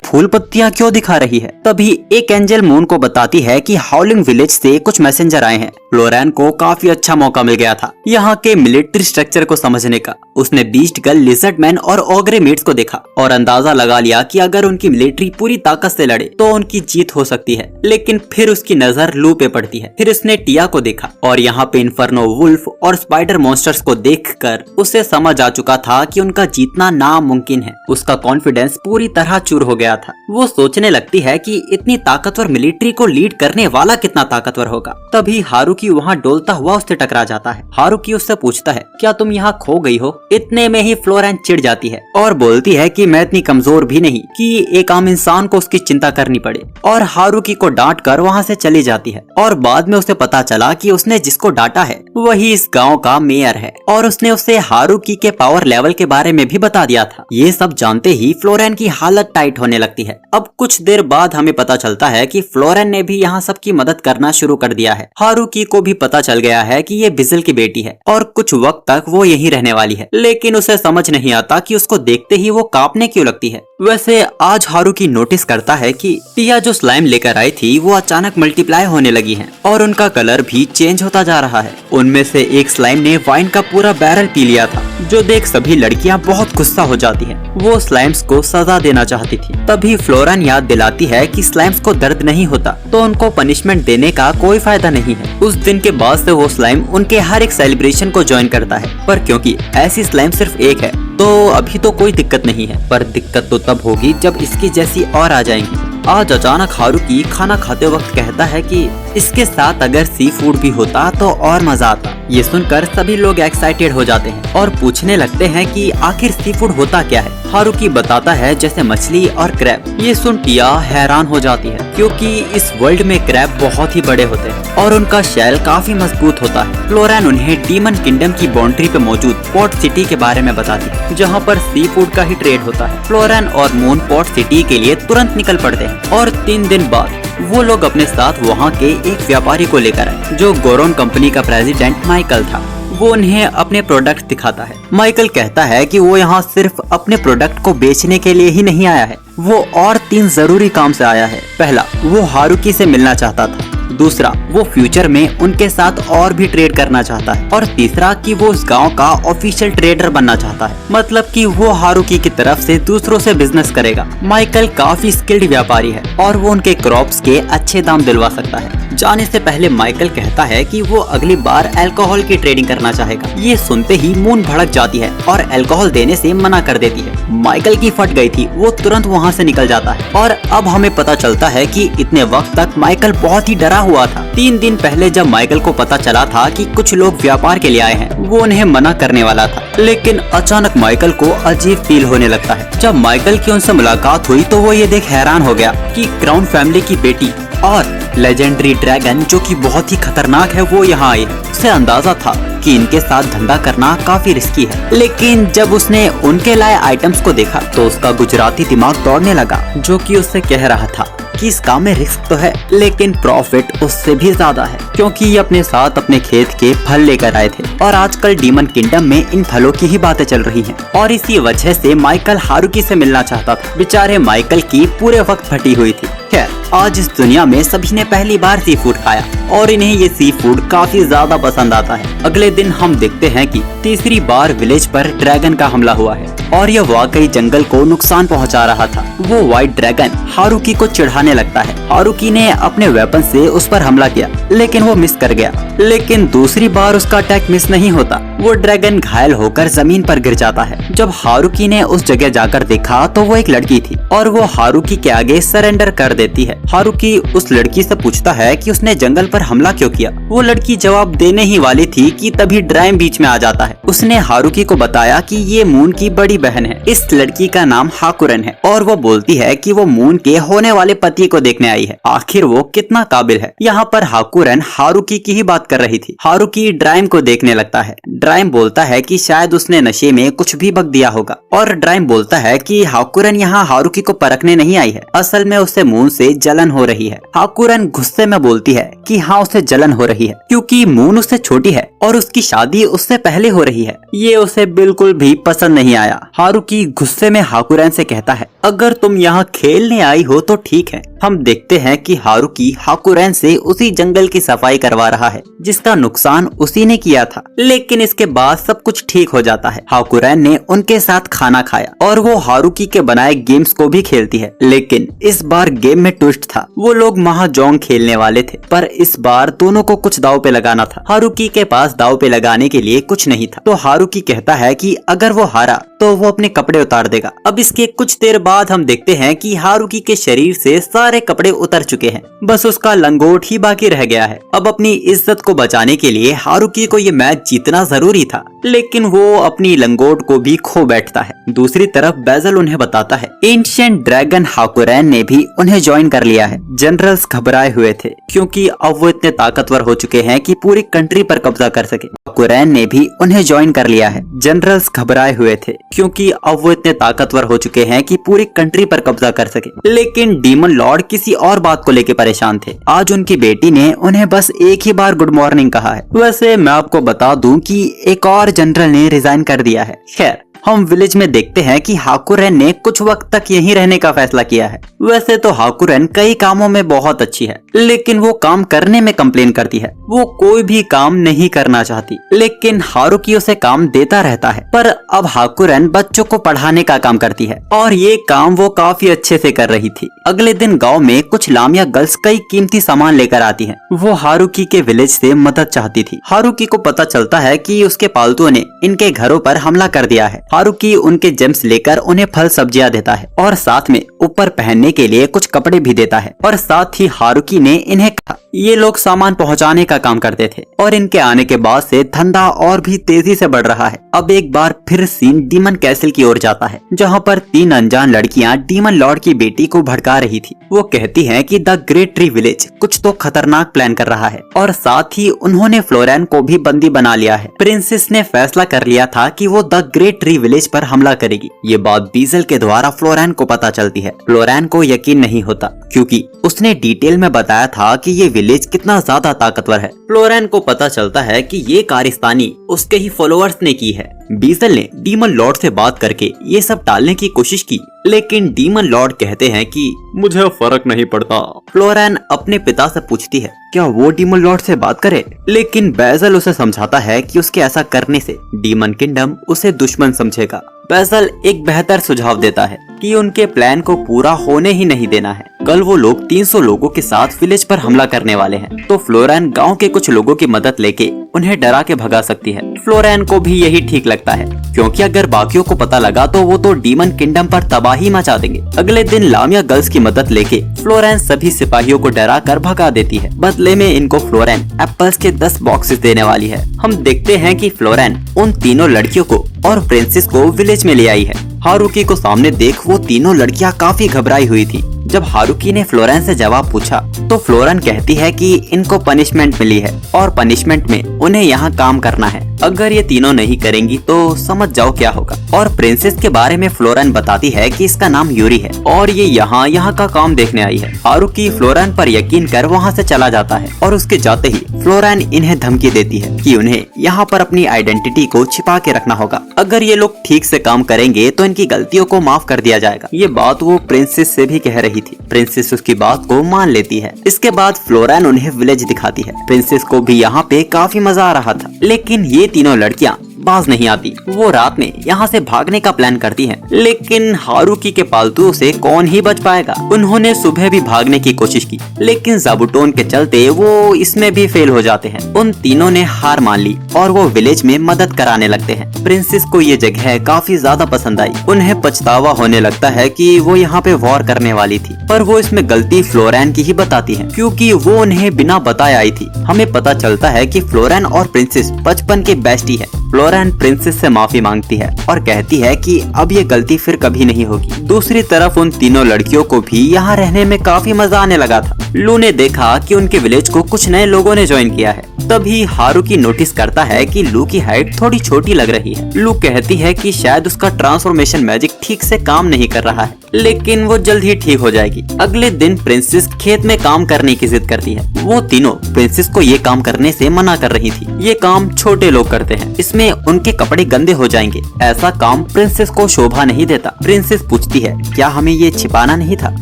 फूल पत्तियां क्यों दिखा रही है। तभी एक एंजल मून को बताती है कि हाउलिंग विलेज से कुछ मैसेंजर आए हैं। फ्लोरेन को काफी अच्छा मौका मिल गया था यहाँ के मिलिट्री स्ट्रक्चर को समझने का। उसने बीस्ट गर्ल, लिजर्ड मैन और ओग्रे मेट्स को देखा और अंदाजा लगा लिया कि अगर उनकी मिलिट्री पूरी ताकत से लड़े तो उनकी जीत हो सकती है। लेकिन फिर उसकी नजर लू पे पड़ती है। फिर उसने टिया को देखा और यहाँ पे इन्फर्नो वुल्फ और स्पाइडर मॉन्स्टर्स को देखकर उसे समझ आ चुका था कि उनका जीतना नामुमकिन है। उसका कॉन्फिडेंस पूरी तरह चूर हो गया था। वो सोचने लगती है कि इतनी ताकतवर मिलिट्री को लीड करने वाला कितना ताकतवर होगा। तभी हारुकी वहाँ डोलता हुआ उससे टकरा जाता है। हारुकी उससे पूछता है क्या तुम यहाँ खो गई हो। इतने में ही फ्लोरेन चिढ़ जाती है और बोलती है कि मैं इतनी कमजोर भी नहीं कि एक आम इंसान को उसकी चिंता करनी पड़े, और हारुकी को डांट कर वहाँ से चली जाती है। और बाद में उसे पता चला कि उसने जिसको डांटा है वही इस गाँव का मेयर है और उसने उसे हारुकी के पावर लेवल के बारे में भी बता दिया था। ये सब जानते ही फ्लोरेन की हालत टाइट होने लगती है। अब कुछ देर बाद हमें पता चलता है कि फ्लोरेन ने भी यहाँ सबकी मदद करना शुरू कर दिया है। हारुकी को भी पता चल गया है कि ये बिजल की बेटी है और कुछ वक्त तक वो यहीं रहने वाली है, लेकिन उसे समझ नहीं आता कि उसको देखते ही वो कांपने क्यों लगती है। वैसे आज हारुकी नोटिस करता है कि टिया जो स्लाइम लेकर आई थी वो अचानक मल्टीप्लाई होने लगी हैं और उनका कलर भी चेंज होता जा रहा है। उनमें से एक स्लाइम ने वाइन का पूरा बैरल पी लिया था, जो देख सभी लड़कियां बहुत गुस्सा हो जाती हैं। वो स्लाइम्स को सजा देना चाहती थी। तभी फ्लोरेन याद दिलाती है कि स्लाइम्स को दर्द नहीं होता, तो उनको पनिशमेंट देने का कोई फायदा नहीं है। उस दिन के बाद से वो स्लाइम उनके हर एक सेलिब्रेशन को ज्वाइन करता है, पर क्योंकि ऐसी स्लाइम सिर्फ एक है तो अभी तो कोई दिक्कत नहीं है, पर दिक्कत तो तब होगी जब इसकी जैसी और आ जाएंगी। आज अचानक हारुकी खाना खाते वक्त कहता है कि इसके साथ अगर सी फूड भी होता तो और मजा आता। ये सुनकर सभी लोग एक्साइटेड हो जाते हैं और पूछने लगते हैं कि आखिर सी फूड होता क्या है। हारुकी बताता है जैसे मछली और क्रैब। ये सुन टिया हैरान हो जाती है क्योंकि इस वर्ल्ड में क्रैब बहुत ही बड़े होते हैं और उनका शेल काफी मजबूत होता है। फ्लोरेन उन्हें डीमन किंगडम की बाउंड्री पे मौजूद पोर्ट सिटी के बारे में बताती है, जहाँ पर सी फूड का ही ट्रेड होता है। फ्लोरेन और मून पोर्ट सिटी के लिए तुरंत निकल पड़ते हैं और 3 दिन बाद वो लोग अपने साथ वहाँ के एक व्यापारी को लेकर आए, जो गोरोन कंपनी का प्रेसिडेंट माइकल था। वो उन्हें अपने प्रोडक्ट दिखाता है। माइकल कहता है कि वो यहाँ सिर्फ अपने प्रोडक्ट को बेचने के लिए ही नहीं आया है, वो और 3 जरूरी काम से आया है। पहला, वो हारुकी से मिलना चाहता था। दूसरा, वो फ्यूचर में उनके साथ और भी ट्रेड करना चाहता है। और तीसरा कि वो उस गांव का ऑफिशियल ट्रेडर बनना चाहता है, मतलब कि वो हारुकी की तरफ से दूसरों से बिजनेस करेगा। माइकल काफी स्किल्ड व्यापारी है और वो उनके क्रॉप्स के अच्छे दाम दिलवा सकता है। जाने से पहले माइकल कहता है कि वो अगली बार अल्कोहल की ट्रेडिंग करना चाहेगा। ये सुनते ही मून भड़क जाती है और अल्कोहल देने से मना कर देती है। माइकल की फट गई थी, वो तुरंत वहाँ से निकल जाता है। और अब हमें पता चलता है कि इतने वक्त तक माइकल बहुत ही डरा हुआ था। 3 दिन पहले जब माइकल को पता चला था कि कुछ लोग व्यापार के लिए आए हैं, वो उन्हें मना करने वाला था, लेकिन अचानक माइकल को अजीब फील होने लगता है। जब माइकल की उनसे मुलाकात हुई तो वो ये देख हैरान हो गया कि क्राउन फैमिली की बेटी और लेजेंडरी ड्रैगन, जो कि बहुत ही खतरनाक है, वो यहाँ आई है। उसे अंदाजा था कि इनके साथ धंधा करना काफी रिस्की है, लेकिन जब उसने उनके लाए आइटम्स को देखा तो उसका गुजराती दिमाग दौड़ने लगा, जो कि उससे कह रहा था कि इस काम में रिस्क तो है, लेकिन प्रॉफिट उससे भी ज्यादा है, क्योंकि ये अपने साथ अपने खेत के फल लेकर आए थे और आजकल डीमन किंगडम में इन फलों की ही बातें चल रही हैं। और इसी वजह से माइकल हारुकी से मिलना चाहता था। बेचारे माइकल की पूरे वक्त फटी हुई थी। खैर, आज इस दुनिया में सभी ने पहली बार सी फूड खाया और इन्हें ये सी फूड काफी ज्यादा पसंद आता है। अगले दिन हम देखते हैं कि तीसरी बार विलेज पर ड्रैगन का हमला हुआ है और यह वाकई जंगल को नुकसान पहुंचा रहा था। वो व्हाइट ड्रैगन हारुकी को चिढ़ाने लगता है। हारुकी ने अपने वेपन से उस पर हमला किया, लेकिन वो मिस कर गया। लेकिन दूसरी बार उसका अटैक मिस नहीं होता। वो ड्रैगन घायल होकर जमीन पर गिर जाता है। जब हारुकी ने उस जगह जाकर देखा तो वो एक लड़की थी और वो हारुकी के आगे सरेंडर कर देती है। हारुकी उस लड़की से पूछता है कि उसने जंगल पर हमला क्यों किया। वो लड़की जवाब देने ही वाली थी कि तभी ड्राइम बीच में आ जाता है। उसने हारुकी को बताया कि ये मून की बड़ी बहन है। इस लड़की का नाम हाकुरन है और वो बोलती है कि वो मून के होने वाले पति को देखने आई है। आखिर वो कितना काबिल है। यहाँ पर हाकुरन हारुकी की ही बात कर रही थी। हारुकी ड्राइम को देखने लगता है। ड्राइम बोलता है कि शायद उसने नशे में कुछ भी बक दिया होगा और ड्राइम बोलता है कि हाकुरन यहाँ हारुकी को परखने नहीं आई है, असल में उसे मून से जलन हो रही है। हाकुरन गुस्से में बोलती है कि हाँ, उसे जलन हो रही है क्योंकि मून उससे छोटी है और उसकी शादी उससे पहले हो रही है। ये उसे बिल्कुल भी पसंद नहीं आया। हारुकी गुस्से में हाकुरन से कहता है, अगर तुम यहाँ खेलने आई हो तो ठीक है। हम देखते हैं कि हारुकी हाकुरन से उसी जंगल की सफाई करवा रहा है जिसका नुकसान उसी ने किया था। लेकिन इसके बाद सब कुछ ठीक हो जाता है। हाकुरन ने उनके साथ खाना खाया और वो हारुकी के बनाए गेम्स को भी खेलती है। लेकिन इस बार गेम में ट्विस्ट था। वो लोग महाजोंग खेलने वाले थे, पर इस बार दोनों को कुछ दाव पे लगाना था। हारुकी के पास दाव पे लगाने के लिए कुछ नहीं था, तो हारुकी कहता है कि अगर वो हारा तो वो अपने कपड़े उतार देगा। अब इसके कुछ देर बाद हम देखते हैं कि हारुकी के शरीर से सारे कपड़े उतर चुके हैं, बस उसका लंगोट ही बाकी रह गया है। अब अपनी इज्जत को बचाने के लिए हारुकी को ये मैच जीतना जरूरी था, लेकिन वो अपनी लंगोट को भी खो बैठता है। दूसरी तरफ बेजल उन्हें बताता है एंशिएंट ड्रैगन हाकुरन ने भी उन्हें ज्वाइन कर लिया है। जनरल्स घबराए हुए थे क्योंकि अब वो इतने ताकतवर हो चुके हैं कि पूरी कंट्री पर कब्जा कर सके। हाकुरन ने भी उन्हें ज्वाइन कर लिया है। जनरल्स घबराए हुए थे क्योंकि अब वो इतने ताकतवर हो चुके हैं कि पूरी कंट्री पर कब्जा कर सके। लेकिन डीमन लॉर्ड किसी और बात को लेकर परेशान थे। आज उनकी बेटी ने उन्हें बस एक ही बार गुड मॉर्निंग कहा है। वैसे मैं आपको बता दूं कि एक और जनरल ने रिजाइन कर दिया है। खैर, हम विलेज में देखते हैं कि हाकुरन ने कुछ वक्त तक यहीं रहने का फैसला किया है। वैसे तो हाकुरन कई कामों में बहुत अच्छी है, लेकिन वो काम करने में कंप्लेन करती है। वो कोई भी काम नहीं करना चाहती, लेकिन हारुकी उसे काम देता रहता है। पर अब हाकुरन बच्चों को पढ़ाने का काम करती है और ये काम वो काफी अच्छे से कर रही थी। अगले दिन गाँव में कुछ लामिया गर्ल्स कई कीमती सामान लेकर आती है। वो हारुकी के विलेज से मदद चाहती थी। हारुकी को पता चलता है कि उसके पालतू ने इनके घरों पर हमला कर दिया है। हारुकी उनके जेम्स लेकर उन्हें फल सब्जियां देता है और साथ में ऊपर पहनने के लिए कुछ कपड़े भी देता है। और साथ ही हारुकी ने इन्हें कहा ये लोग सामान पहुंचाने का काम करते थे और इनके आने के बाद से धंधा और भी तेजी से बढ़ रहा है। अब एक बार फिर सीन डीमन कैसल की ओर जाता है, जहां पर 3 अनजान लड़कियां डीमन लॉर्ड की बेटी को भड़का रही थी। वो कहती हैं कि द ग्रेट ट्री विलेज कुछ तो खतरनाक प्लान कर रहा है और साथ ही उन्होंने फ्लोरेन को भी बंदी बना लिया है। प्रिंसेस ने फैसला कर लिया था कि वो द ग्रेट ट्री विलेज पर हमला करेगी। ये बात बीजल के द्वारा फ्लोरेन को पता चलती है। फ्लोरेन को यकीन नहीं होता क्योंकि उसने डिटेल में बताया था कि ये विलेज कितना ज्यादा ताकतवर है। फ्लोरेन को पता चलता है कि ये कारस्तानी उसके ही फॉलोअर्स ने की है। बीजल ने डीमन लॉर्ड से बात करके ये सब टालने की कोशिश की, लेकिन डीमन लॉर्ड कहते हैं कि मुझे फर्क नहीं पड़ता। फ्लोरेन अपने पिता से पूछती है क्या वो डीमन लॉर्ड से बात करे, लेकिन बेजल उसे समझाता है कि उसके ऐसा करने से डीमन किंगडम उसे दुश्मन समझेगा। बेजल एक बेहतर सुझाव देता है कि उनके प्लान को पूरा होने ही नहीं देना है। कल वो लोग 300 लोगों के साथ विलेज पर हमला करने वाले हैं, तो फ्लोरेन गांव के कुछ लोगों की मदद लेके उन्हें डरा के भगा सकती है। फ्लोरेन को भी यही ठीक लगता है, क्योंकि अगर बाकियों को पता लगा तो वो तो डीमन किंगडम पर तबाही मचा देंगे। अगले दिन लामिया गर्ल्स की मदद लेके फ्लोरेन सभी सिपाहियों को डरा कर भगा देती है। बदले में इनको फ्लोरेन एप्पल्स के 10 बॉक्सेस देने वाली है। हम देखते हैं कि फ्लोरेन उन तीनों लड़कियों को और प्रिंसेस को विलेज में ले आई है। हारुकी को सामने देख वो तीनों लड़कियां काफी घबराई हुई थी। जब हारुकी ने फ्लोरेन से जवाब पूछा तो फ्लोरेन कहती है कि इनको पनिशमेंट मिली है और पनिशमेंट में उन्हें यहाँ काम करना है। अगर ये तीनों नहीं करेंगी तो समझ जाओ क्या होगा। और प्रिंसेस के बारे में फ्लोरेन बताती है कि इसका नाम यूरी है और ये यहाँ का काम देखने आई है। हारुकी फ्लोरेन पर यकीन कर वहाँ से चला जाता है और उसके जाते ही फ्लोरेन इन्हें धमकी देती है कि उन्हें यहाँ पर अपनी आइडेंटिटी को छिपा के रखना होगा। अगर ये लोग ठीक से काम करेंगे तो इनकी गलतियों को माफ कर दिया जाएगा। ये बात वो प्रिंसेस से भी कह रही थी। प्रिंसेस उसकी बात को मान लेती है। इसके बाद फ्लोरेन उन्हें विलेज दिखाती है। प्रिंसेस को भी यहाँ पे काफी मजा आ रहा था, लेकिन ये तीनों लड़कियां बाज नहीं आती। वो रात में यहाँ से भागने का प्लान करती हैं, लेकिन हारुकी के पालतुओं से कौन ही बच पाएगा। उन्होंने सुबह भी भागने की कोशिश की, लेकिन ज़ाबुटोन के चलते वो इसमें भी फेल हो जाते हैं। उन तीनों ने हार मान ली और वो विलेज में मदद कराने लगते हैं। प्रिंसेस को ये जगह काफी ज्यादा पसंद आई। उन्हें पछतावा होने लगता है कि वो यहाँ पे वॉर करने वाली थी, पर वो इसमें गलती फ्लोरेन की ही बताती है, क्योंकि वो उन्हें बिना बताए आई थी। हमें पता चलता है कि फ्लोरेन और प्रिंसेस बचपन के बेस्टी है। फ्लोरेन प्रिंसेस से माफी मांगती है और कहती है कि अब ये गलती फिर कभी नहीं होगी। दूसरी तरफ उन तीनों लड़कियों को भी यहाँ रहने में काफी मजा आने लगा था। लू ने देखा कि उनके विलेज को कुछ नए लोगों ने ज्वाइन किया है। तभी हारुकी नोटिस करता है कि लू की हाइट थोड़ी छोटी लग रही है। लू कहती है कि शायद उसका ट्रांसफॉर्मेशन मैजिक ठीक से काम नहीं कर रहा है, लेकिन वो जल्द ही ठीक हो जाएगी। अगले दिन प्रिंसेस खेत में काम करने की जिद करती है। वो तीनों प्रिंसेस को ये काम करने से मना कर रही थी। ये काम छोटे लोग करते हैं, इसमें उनके कपड़े गंदे हो जाएंगे। ऐसा काम प्रिंसेस को शोभा नहीं देता। प्रिंसेस पूछती है क्या हमें ये छिपाना नहीं था।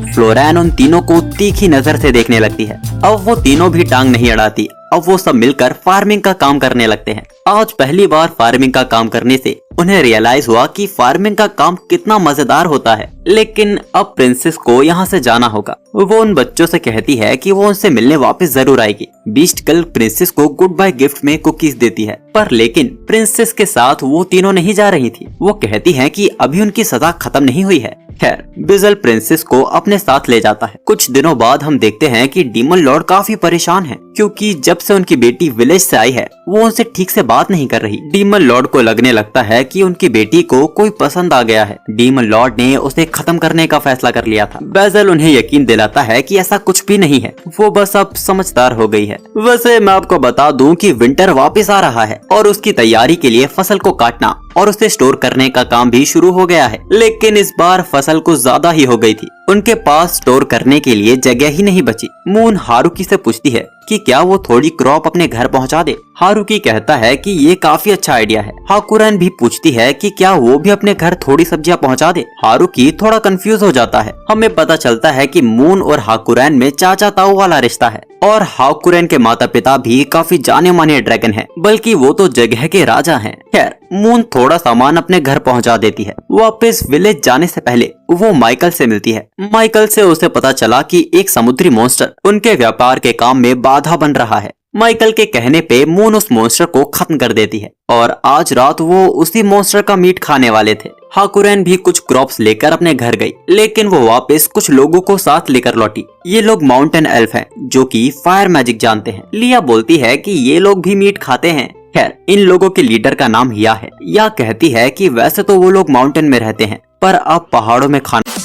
फ्लोरेन उन तीनों को तीखी नजर से देखने लगती है। अब वो तीनों भी टांग नहीं अड़ाती। अब वो सब मिलकर फार्मिंग का काम करने लगते हैं। आज पहली बार फार्मिंग का काम करने से उन्हें रियलाइज हुआ कि फार्मिंग का काम कितना मजेदार होता है। लेकिन अब प्रिंसेस को यहाँ से जाना होगा। वो उन बच्चों से कहती है कि वो उनसे मिलने वापस जरूर आएगी। बीस्ट कल प्रिंसेस को गुड बाय गिफ्ट में कुकीज देती है, पर लेकिन प्रिंसेस के साथ वो तीनों नहीं जा रही थी। वो कहती है कि अभी उनकी सजा खत्म नहीं हुई है। खैर, बिजल प्रिंसेस को अपने साथ ले जाता है। कुछ दिनों बाद हम देखते हैं कि डीमन लॉर्ड काफी परेशान है, क्योंकि जब से उनकी बेटी विलेज से आई है वो उनसे ठीक से बात नहीं कर रही। डीमन लॉर्ड को लगने लगता है कि उनकी बेटी को कोई पसंद आ गया है। डीमन लॉर्ड ने उसे खत्म करने का फैसला कर लिया था। बेजल उन्हें यकीन दिलाता है कि ऐसा कुछ भी नहीं है, वो बस अब समझदार हो गई है। वैसे मैं आपको बता दूं कि विंटर वापस आ रहा है और उसकी तैयारी के लिए फसल को काटना और उसे स्टोर करने का काम भी शुरू हो गया है। लेकिन इस बार फसल कुछ ज्यादा ही हो गई थी। उनके पास स्टोर करने के लिए जगह ही नहीं बची। मून हारुकी से पूछती है कि क्या वो थोड़ी क्रॉप अपने घर पहुंचा दे। हारुकी कहता है कि ये काफी अच्छा आइडिया है। हाकुरन भी पूछती है कि क्या वो भी अपने घर थोड़ी सब्जियां पहुंचा दे। हारुकी थोड़ा कंफ्यूज हो जाता है। हमें पता चलता है कि मून और हाकुरन में चाचा ताऊ वाला रिश्ता है और हाकुरन के माता पिता भी काफी जाने माने ड्रैगन हैं, बल्कि वो तो जगह के राजा हैं। खैर, मून थोड़ा सामान अपने घर पहुंचा देती है। वापस विलेज जाने से पहले वो माइकल से मिलती है। माइकल से उसे पता चला कि एक समुद्री मॉन्स्टर उनके व्यापार के काम में बाधा बन रहा है। माइकल के कहने पे मून उस मॉन्स्टर को खत्म कर देती है और आज रात वो उसी मॉन्स्टर का मीट खाने वाले थे। हाकुरन भी कुछ क्रॉप्स लेकर अपने घर गई, लेकिन वो वापस कुछ लोगों को साथ लेकर लौटी। ये लोग माउंटेन एल्फ हैं, जो कि फायर मैजिक जानते हैं। लिया बोलती है कि ये लोग भी मीट खाते हैं। खैर, इन लोगों के लीडर का नाम या है। या कहती है कि वैसे तो वो लोग माउंटेन में रहते हैं, पर अब पहाड़ों में खाना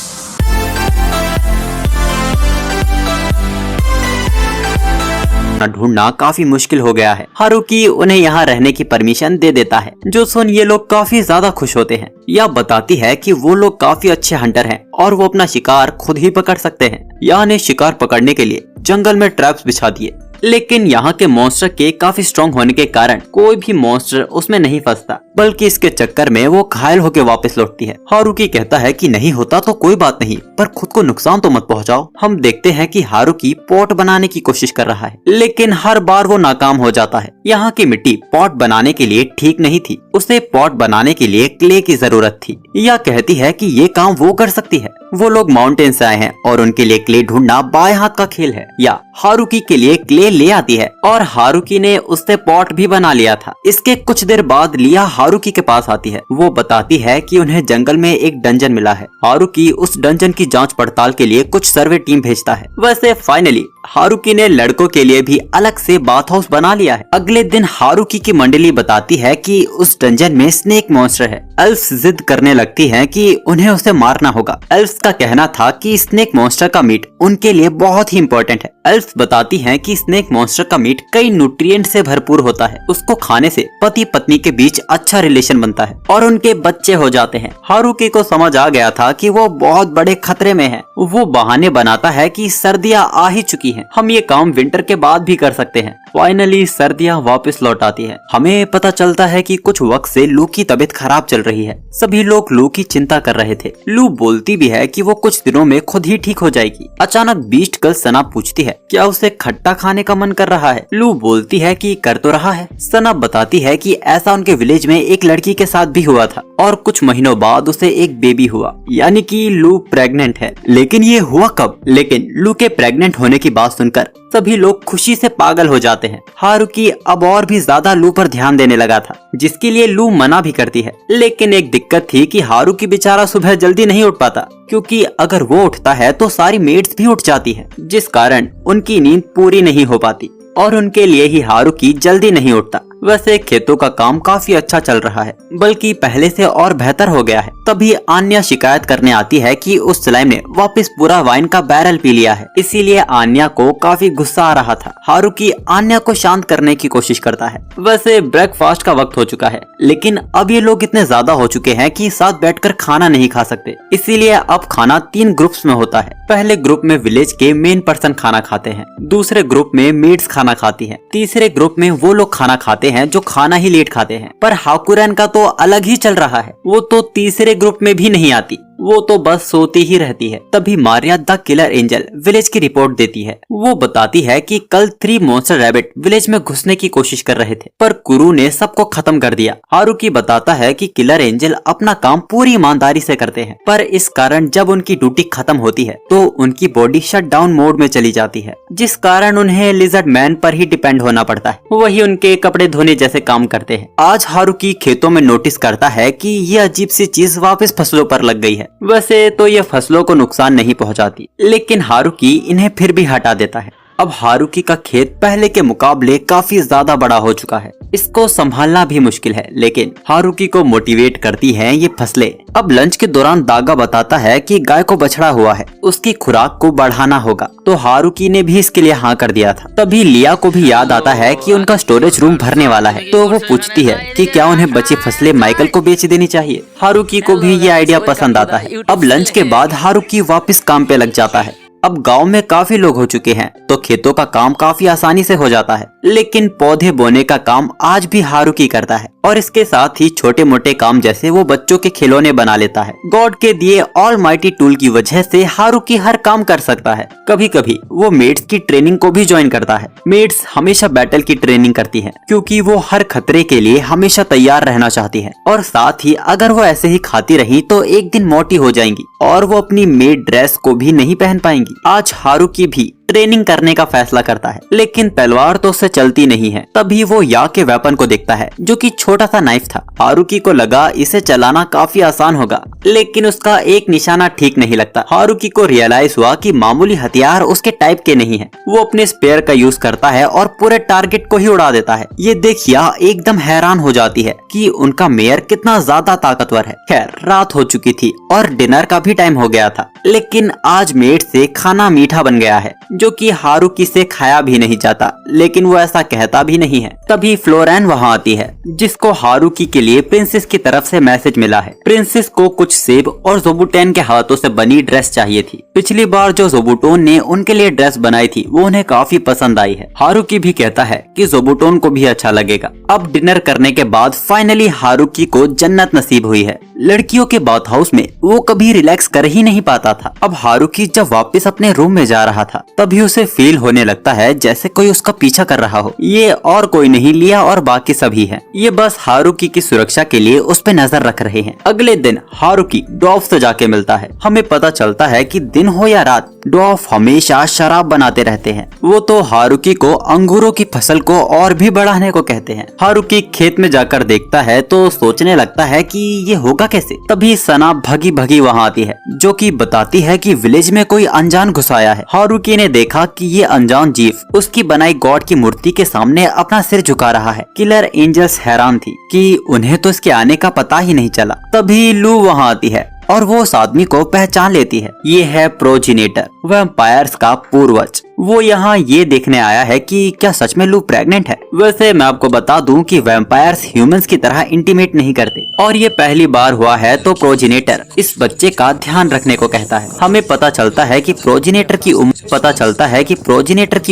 ढूंढना काफी मुश्किल हो गया है। हारुकी उन्हें यहाँ रहने की परमिशन दे देता है, जो सुन ये लोग काफी ज्यादा खुश होते हैं। यह बताती है कि वो लोग काफी अच्छे हंटर हैं और वो अपना शिकार खुद ही पकड़ सकते हैं। या ने शिकार पकड़ने के लिए जंगल में ट्रैप्स बिछा दिए, लेकिन यहाँ के मॉन्स्टर के काफी स्ट्रॉन्ग होने के कारण कोई भी मॉन्स्टर उसमें नहीं फंसता, बल्कि इसके चक्कर में वो घायल होकर वापस लौटती है। हारुकी कहता है कि नहीं होता तो कोई बात नहीं, पर खुद को नुकसान तो मत पहुंचाओ। हम देखते हैं कि हारुकी पॉट बनाने की कोशिश कर रहा है, लेकिन हर बार वो नाकाम हो जाता है। यहाँ की मिट्टी पॉट बनाने के लिए ठीक नहीं थी, उसे पॉट बनाने के लिए क्ले की जरूरत थी। यह कहती है कि ये काम वो कर सकती है। वो लोग माउंटेन से आए हैं और उनके लिए क्ले ढूंढना बाएं हाथ का खेल है। या हारुकी के लिए क्ले ले आती है और हारुकी ने उससे पॉट भी बना लिया था। इसके कुछ देर बाद लिया हारुकी के पास आती है। वो बताती है कि उन्हें जंगल में एक डंजन मिला है। हारुकी उस डंजन की जांच पड़ताल के लिए कुछ सर्वे टीम भेजता है। वैसे फाइनली हारुकी ने लड़कों के लिए भी अलग से बाथ हाउस बना लिया है। अगले दिन हारुकी की मंडली बताती है कि उस डंजन में स्नेक मॉन्स्टर है। एल्फ्स जिद करने लगती हैं कि उन्हें उसे मारना होगा। एल्फ्स का कहना था कि स्नेक मॉन्स्टर का मीट उनके लिए बहुत ही इम्पोर्टेंट है। एल्फ्स बताती हैं कि स्नेक मॉन्स्टर का मीट कई न्यूट्रिएंट से भरपूर होता है। उसको खाने से पति पत्नी के बीच अच्छा रिलेशन बनता है और उनके बच्चे हो जाते हैं। हारुकी को समझ आ गया था कि वो बहुत बड़े खतरे में है। वो बहाने बनाता है कि सर्दियां आ ही चुकी हैं, हम ये काम विंटर के बाद भी कर सकते हैं। फाइनली सर्दियां वापस लौट आती है। हमें पता चलता है कि कुछ वक्त से लू की तबीयत खराब चल रही है। सभी लोग लू की चिंता कर रहे थे। लू बोलती भी है कि वो कुछ दिनों में खुद ही ठीक हो जाएगी। अचानक बीस्ट गर्ल सना पूछती है क्या उसे खट्टा खाने का मन कर रहा है। लू बोलती है कि कर तो रहा है। सना बताती है कि ऐसा उनके विलेज में एक लड़की के साथ भी हुआ था और कुछ महीनों बाद उसे एक बेबी हुआ, यानी कि लू प्रेग्नेंट है। लेकिन ये हुआ कब? लेकिन लू के प्रेग्नेंट होने की बात सुनकर सभी लोग खुशी से पागल हो जाते हैं। हारुकी अब और भी ज्यादा लू पर ध्यान देने लगा था, जिसके लिए लू मना भी करती है। लेकिन एक दिक्कत थी कि हारुकी बेचारा सुबह जल्दी नहीं उठ पाता, क्योंकि अगर वो उठता है तो सारी मेड्स भी उठ जाती है, जिस कारण उनकी नींद पूरी नहीं हो पाती और उनके लिए ही हारुकी जल्दी नहीं उठता। वैसे खेतों का काम काफी अच्छा चल रहा है, बल्कि पहले से और बेहतर हो गया है। तभी आन्या शिकायत करने आती है कि उस स्लाइम ने वापस पूरा वाइन का बैरल पी लिया है। इसीलिए आन्या को काफी गुस्सा आ रहा था। हारुकी आन्या को शांत करने की कोशिश करता है। वैसे ब्रेकफास्ट का वक्त हो चुका है, लेकिन अब ये लोग इतने ज्यादा हो चुके हैं कि साथ बैठकर खाना नहीं खा सकते। इसीलिए अब खाना 3 ग्रुप्स में होता है। पहले ग्रुप में विलेज के मेन पर्सन खाना खाते हैं, दूसरे ग्रुप में मेड्स खाना खाती है, तीसरे ग्रुप में वो लोग खाना खाते हैं जो खाना ही लेट खाते हैं। पर हाकुरन का तो अलग ही चल रहा है। वो तो तीसरे ग्रुप में भी नहीं आती, वो तो बस सोती ही रहती है। तभी Maria the killer angel village की रिपोर्ट देती है। वो बताती है कि कल 3 मॉन्स्टर रैबिट विलेज में घुसने की कोशिश कर रहे थे, पर कुरू ने सबको खत्म कर दिया। हारुकी बताता है कि किलर एंजल अपना काम पूरी ईमानदारी से करते हैं, पर इस कारण जब उनकी ड्यूटी खत्म होती है तो उनकी बॉडी शट डाउन मोड में चली जाती है, जिस कारण उन्हें लिजर्ड मैन पर ही डिपेंड होना पड़ता है। वही उनके कपड़े धोने जैसे काम करते हैं। आज हारुकी खेतों में नोटिस करता है कि ये अजीब सी चीज वापस फसलों पर लग गई है। वैसे तो ये फसलों को नुकसान नहीं पहुंचाती, लेकिन हारुकी इन्हें फिर भी हटा देता है। अब हारुकी का खेत पहले के मुकाबले काफी ज्यादा बड़ा हो चुका है। इसको संभालना भी मुश्किल है, लेकिन हारुकी को मोटिवेट करती हैं ये फसलें। अब लंच के दौरान दागा बताता है कि गाय को बछड़ा हुआ है, उसकी खुराक को बढ़ाना होगा, तो हारुकी ने भी इसके लिए हाँ कर दिया था। तभी लिया को भी याद आता है कि उनका स्टोरेज रूम भरने वाला है, तो वो पूछती है कि क्या उन्हें बची फसलें माइकल को बेच देनी चाहिए। हारुकी को भी ये आइडिया पसंद आता है। अब लंच के बाद हारुकी वापस काम पे लग जाता है। अब गांव में काफी लोग हो चुके हैं, तो खेतों का काम काफी आसानी से हो जाता है। लेकिन पौधे बोने का काम आज भी हारुकी करता है, और इसके साथ ही छोटे मोटे काम जैसे वो बच्चों के खिलौने बना लेता है। गॉड के दिए ऑलमाइटी टूल की वजह से हारुकी हर काम कर सकता है। कभी कभी वो मेड्स की ट्रेनिंग को भी ज्वाइन करता है। मेड्स हमेशा बैटल की ट्रेनिंग करती है, क्योंकि वो हर खतरे के लिए हमेशा तैयार रहना चाहती है। और साथ ही अगर वो ऐसे ही खाती रही तो एक दिन मोटी हो जाएंगी और वो अपनी मेड ड्रेस को भी नहीं पहन पाएंगी। आज हारुकी भी ट्रेनिंग करने का फैसला करता है, लेकिन तलवार तो उससे चलती नहीं है। तभी वो या के वेपन को देखता है, जो कि छोटा सा नाइफ था। हारुकी को लगा इसे चलाना काफी आसान होगा, लेकिन उसका एक निशाना ठीक नहीं लगता। हारुकी को रियलाइज हुआ कि मामूली हथियार उसके टाइप के नहीं है। वो अपने स्पेयर का यूज करता है और पूरे टारगेट को ही उड़ा देता है। ये देख या एकदम हैरान हो जाती है कि उनका मेयर कितना ज्यादा ताकतवर है। खैर रात हो चुकी थी और डिनर का भी टाइम हो गया था, लेकिन आज मेड से खाना मीठा बन गया है, जो कि हारुकी से खाया भी नहीं जाता, लेकिन वो ऐसा कहता भी नहीं है। तभी फ्लोरेन वहाँ आती है, जिसको हारुकी के लिए प्रिंसेस की तरफ से मैसेज मिला है। प्रिंसेस को कुछ सेब और ज़ोबुटेन के हाथों से बनी ड्रेस चाहिए थी। पिछली बार जो ज़ोबुटोन ने उनके लिए ड्रेस बनाई थी वो उन्हें काफी पसंद आई है। हारुकी भी कहता है कि ज़ोबुटोन को भी अच्छा लगेगा। अब डिनर करने के बाद फाइनली हारुकी को जन्नत नसीब हुई है। लड़कियों के बाथ हाउस में वो कभी रिलैक्स कर ही नहीं पाता था। अब हारुकी जब वापस अपने रूम में जा रहा था तभी उसे फील होने लगता है जैसे कोई उसका पीछा कर रहा हो। ये और कोई नहीं, लिया और बाकी सभी हैं। ये बस हारुकी की सुरक्षा के लिए उस पे नजर रख रहे हैं। अगले दिन हारुकी ड्वार्फ से जाके मिलता है। हमें पता चलता है कि दिन हो या रात ड्वार्फ हमेशा शराब बनाते रहते हैं। वो तो हारुकी को अंगूरों की फसल को और भी बढ़ाने को कहते हैं। हारुकी खेत में जाकर देखता है तो सोचने लगता है कि ये होगा कैसे। तभी सना भगी भगी वहाँ आती है, जो कि बताती है कि विलेज में कोई अनजान घुस आया है। हारुकी ने देखा कि ये अनजान जीव उसकी बनाई गॉड की मूर्ति के सामने अपना सिर झुका रहा है। किलर एंजल्स हैरान थी कि उन्हें तो इसके आने का पता ही नहीं चला। तभी लू वहाँ आती है और वो उस आदमी को पहचान लेती है। ये है प्रोजिनेटर, वैम्पायर्स का पूर्वज। वो यहाँ ये देखने आया है कि क्या सच में लू प्रेग्नेंट है। वैसे मैं आपको बता दूं कि वैम्पायर्स ह्यूमंस की तरह इंटीमेट नहीं करते और ये पहली बार हुआ है तो प्रोजिनेटर इस बच्चे का ध्यान रखने को कहता है। हमें पता चलता है कि प्रोजिनेटर की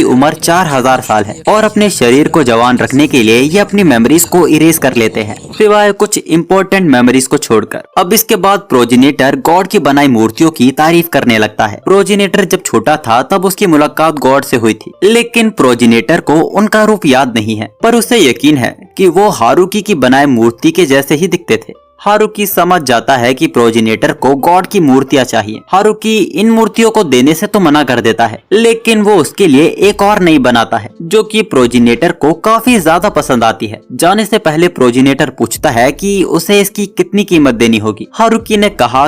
उम्र 4000 साल है और अपने शरीर को जवान रखने के लिए ये अपनी मेमोरीज को इरेज कर लेते हैं, सिवाय कुछ इम्पोर्टेंट मेमोरीज को छोड़कर। अब इसके बाद प्रोजिनेटर गॉड की बनाई मूर्तियों की तारीफ करने लगता है। प्रोजिनेटर जब छोटा था तब उसकी मुलाकात गॉड से हुई थी, लेकिन प्रोजिनेटर को उनका रूप याद नहीं है, पर उसे यकीन है कि वो हारुकी की बनाए मूर्ति के जैसे ही दिखते थे। हारुकी समझ जाता है कि प्रोजिनेटर को गॉड की मूर्तियां चाहिए। हारुकी इन मूर्तियों को देने से तो मना कर देता है, लेकिन वो उसके लिए एक और नई बनाता है जो कि प्रोजिनेटर को काफी ज्यादा पसंद आती है। जाने से पहले प्रोजिनेटर पूछता है कि उसे इसकी कितनी कीमत देनी होगी। हारुकी ने कहा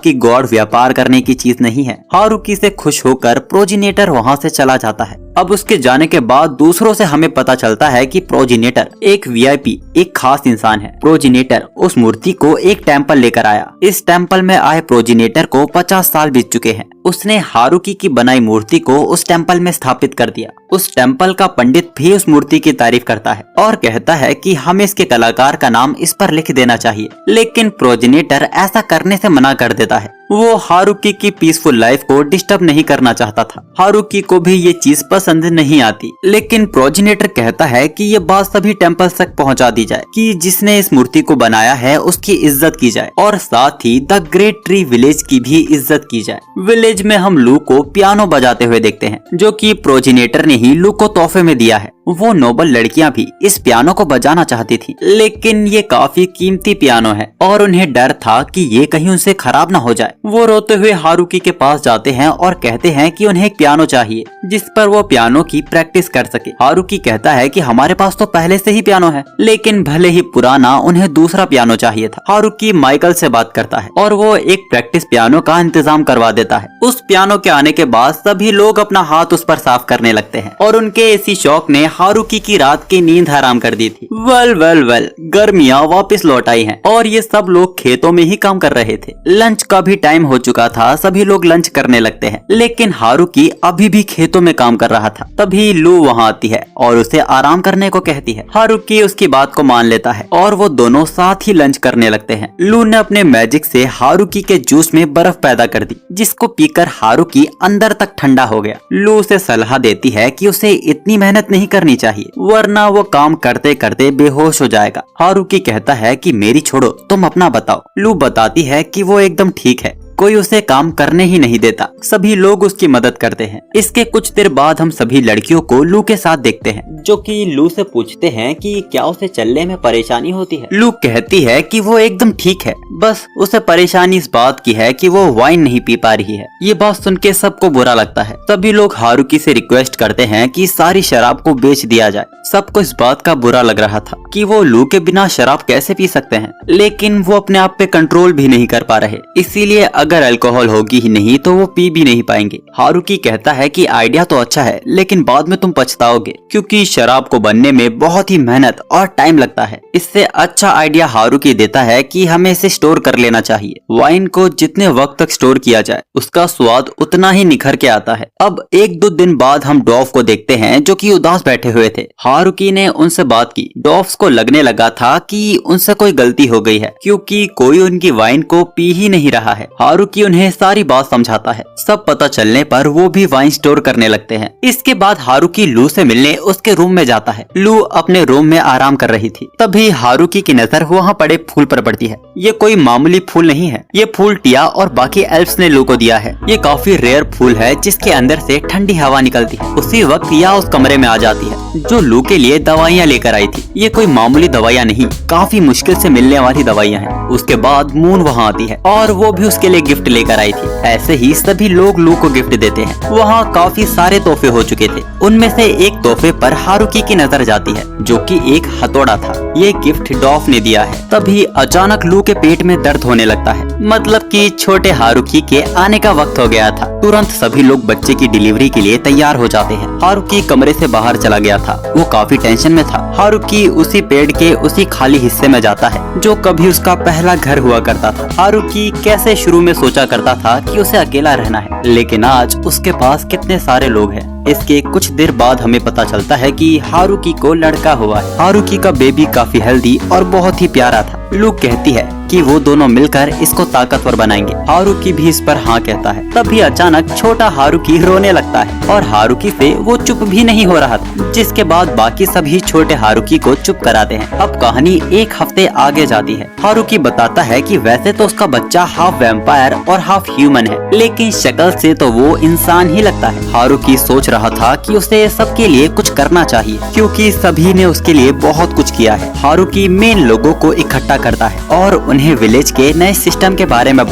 कि गॉड व्यापार करने की चीज नहीं है। हारुकी से खुश होकर प्रोजिनेटर वहाँ से चला जाता है। अब उसके जाने के बाद दूसरों से हमें पता चलता है कि प्रोजिनेटर एक वीआईपी, एक खास इंसान है। प्रोजिनेटर उस मूर्ति को एक टेम्पल लेकर आया। इस टेम्पल में आए प्रोजिनेटर को 50 साल बीत चुके हैं। उसने हारुकी की बनाई मूर्ति को उस टेम्पल में स्थापित कर दिया। उस टेम्पल का पंडित भी उस मूर्ति की तारीफ करता है और कहता है कि हमें इसके कलाकार का नाम इस पर लिख देना चाहिए, लेकिन प्रोजिनेटर ऐसा करने से मना कर देता है। वो हारुकी की पीसफुल लाइफ को डिस्टर्ब नहीं करना चाहता था। हारुकी को भी ये चीज पसंद नहीं आती, लेकिन प्रोजिनेटर कहता है कि ये बात सभी टेम्पल्स तक पहुंचा दी जाए कि जिसने इस मूर्ति को बनाया है उसकी इज्जत की जाए और साथ ही द ग्रेट ट्री विलेज की भी इज्जत की जाए। विलेज में हम लू को पियानो बजाते हुए देखते हैं, जो कि प्रोजिनेटर ने ही लू को तोहफे में दिया है। वो नोबल लड़कियां भी इस पियानो को बजाना चाहती थी, लेकिन ये काफी कीमती पियानो है और उन्हें डर था कि ये कहीं उनसे खराब ना हो जाए। वो रोते हुए हारुकी के पास जाते हैं और कहते हैं कि उन्हें एक पियानो चाहिए जिस पर वो पियानो की प्रैक्टिस कर सके। हारुकी कहता है कि हमारे पास तो पहले से ही पियानो है, लेकिन भले ही पुराना, उन्हें दूसरा पियानो चाहिए था। हारुकी माइकल से बात करता है और वो एक प्रैक्टिस पियानो का इंतजाम करवा देता है। उस पियानो के आने के बाद सभी लोग अपना हाथ उस पर साफ करने लगते हैं और उनके इसी शौक ने हारुकी की रात की नींद हराम कर दी थी। वेल गर्मियाँ वापस लौट आई हैं और ये सब लोग खेतों में ही काम कर रहे थे। लंच का भी टाइम हो चुका था, सभी लोग लंच करने लगते हैं, लेकिन हारुकी अभी भी खेतों में काम कर रहा था। तभी लू वहाँ आती है और उसे आराम करने को कहती है। हारुकी उसकी बात को मान लेता है और वो दोनों साथ ही लंच करने लगते हैं। लू ने अपने मैजिक से हारुकी के जूस में बर्फ पैदा कर दी, जिसको पीकर हारुकी अंदर तक ठंडा हो गया। लू उसे सलाह देती है कि उसे इतनी मेहनत नहीं करनी चाहिए, वरना वो काम करते करते बेहोश हो जाएगा। हारुकी कहता है कि मेरी छोड़ो, तुम अपना बताओ। लू बताती है कि वो एकदम ठीक है, कोई उसे काम करने ही नहीं देता। सभी लोग उसकी मदद करते हैं। इसके कुछ देर बाद हम सभी लड़कियों को लू के साथ देखते हैं, जो कि लू से पूछते हैं कि क्या उसे चलने में परेशानी होती है। लू कहती है कि वो एकदम ठीक है, बस उसे परेशानी इस बात की है कि वो वाइन नहीं पी पा रही है। ये बात सुन के सबको बुरा लगता है। सभी लोग हारुकी से रिक्वेस्ट करते हैं कि सारी शराब को बेच दिया जाए। सबको इस बात का बुरा लग रहा था कि वो लू के बिना शराब कैसे पी सकते हैं, लेकिन वो अपने आप पे कंट्रोल भी नहीं कर पा रहे। इसीलिए अगर अल्कोहल होगी ही नहीं तो वो पी भी नहीं पाएंगे। हारुकी कहता है कि आइडिया तो अच्छा है लेकिन बाद में तुम पछताओगे क्योंकि शराब को बनने में बहुत ही मेहनत और टाइम लगता है। इससे अच्छा आइडिया हारुकी देता है कि हमें इसे स्टोर कर लेना चाहिए। वाइन को जितने वक्त तक स्टोर किया जाए उसका स्वाद उतना ही निखर के आता है। अब 1-2 दिन बाद हम डॉफ को देखते हैं जो कि उदास बैठे हुए थे। हारुकी ने उनसे बात की। डॉफ्स को लगने लगा था कि उनसे कोई गलती हो गई है क्योंकि कोई उनकी वाइन को पी ही नहीं रहा है। हारुकी उन्हें सारी बात समझाता है। सब पता चलने पर वो भी वाइन स्टोर करने लगते हैं। इसके बाद हारुकी लू से मिलने उसके रूम में जाता है। लू अपने रूम में आराम कर रही थी। तभी हारुकी की नजर वहाँ पड़े फूल पर पड़ती है। ये कोई मामूली फूल नहीं है, ये फूल टिया और बाकी एल्फ्स ने लू को दिया है। ये काफी रेयर फूल है जिसके अंदर से ठंडी हवा निकलती है। उसी वक्त टिया उस कमरे में आ जाती है जो लू के लिए दवाइयाँ लेकर आई थी। ये कोई मामूली दवाइयाँ नहीं, काफी मुश्किल से मिलने वाली दवाइयाँ हैं। उसके बाद मून वहाँ आती है और वो भी उसके लिए गिफ्ट लेकर आई थी। ऐसे ही सभी लोग लू को गिफ्ट देते हैं। वहाँ काफी सारे तोहफे हो चुके थे। उनमें से एक तोहफे पर हारुकी की नजर जाती है जो कि एक हथौड़ा था। ये गिफ्ट डॉफ ने दिया है। तभी अचानक लू के पेट में दर्द होने लगता है, मतलब कि छोटे हारुकी के आने का वक्त हो गया था। तुरंत सभी लोग बच्चे की डिलीवरी के लिए तैयार हो जाते हैं। हारुकी कमरे से बाहर चला गया था। वो काफी टेंशन में था। हारुकी उसी पेड़ के उसी खाली हिस्से में जाता है जो कभी उसका पहला घर हुआ करता था। हारुकी कैसे शुरू में सोचा करता था कि उसे अकेला रहना है, लेकिन आज उसके पास कितने सारे लोग हैं। इसके कुछ देर बाद हमें पता चलता है कि हारुकी को लड़का हुआ है। हारुकी का बेबी काफी हेल्दी और बहुत ही प्यारा था। लू कहती है कि वो दोनों मिलकर इसको ताकतवर बनाएंगे। हारुकी भी इस पर हाँ कहता है। तभी अचानक छोटा हारुकी रोने लगता है और हारुकी से वो चुप भी नहीं हो रहा था, जिसके बाद बाकी सभी छोटे हारुकी को चुप कराते हैं। अब कहानी एक हफ्ते आगे जाती है। हारुकी बताता है कि वैसे तो उसका बच्चा हाफ वैम्पायर और हाफ ह्यूमन है, लेकिन शक्ल से तो वो इंसान ही लगता है। हारुकी सोच रहा था कि उसे सबके लिए कुछ करना चाहिए क्योंकि सभी ने उसके लिए बहुत कुछ किया है। हारुकी मेन लोगों को इकट्ठा करता है और उन्हें विलेज के नए सिस्टम के बारे में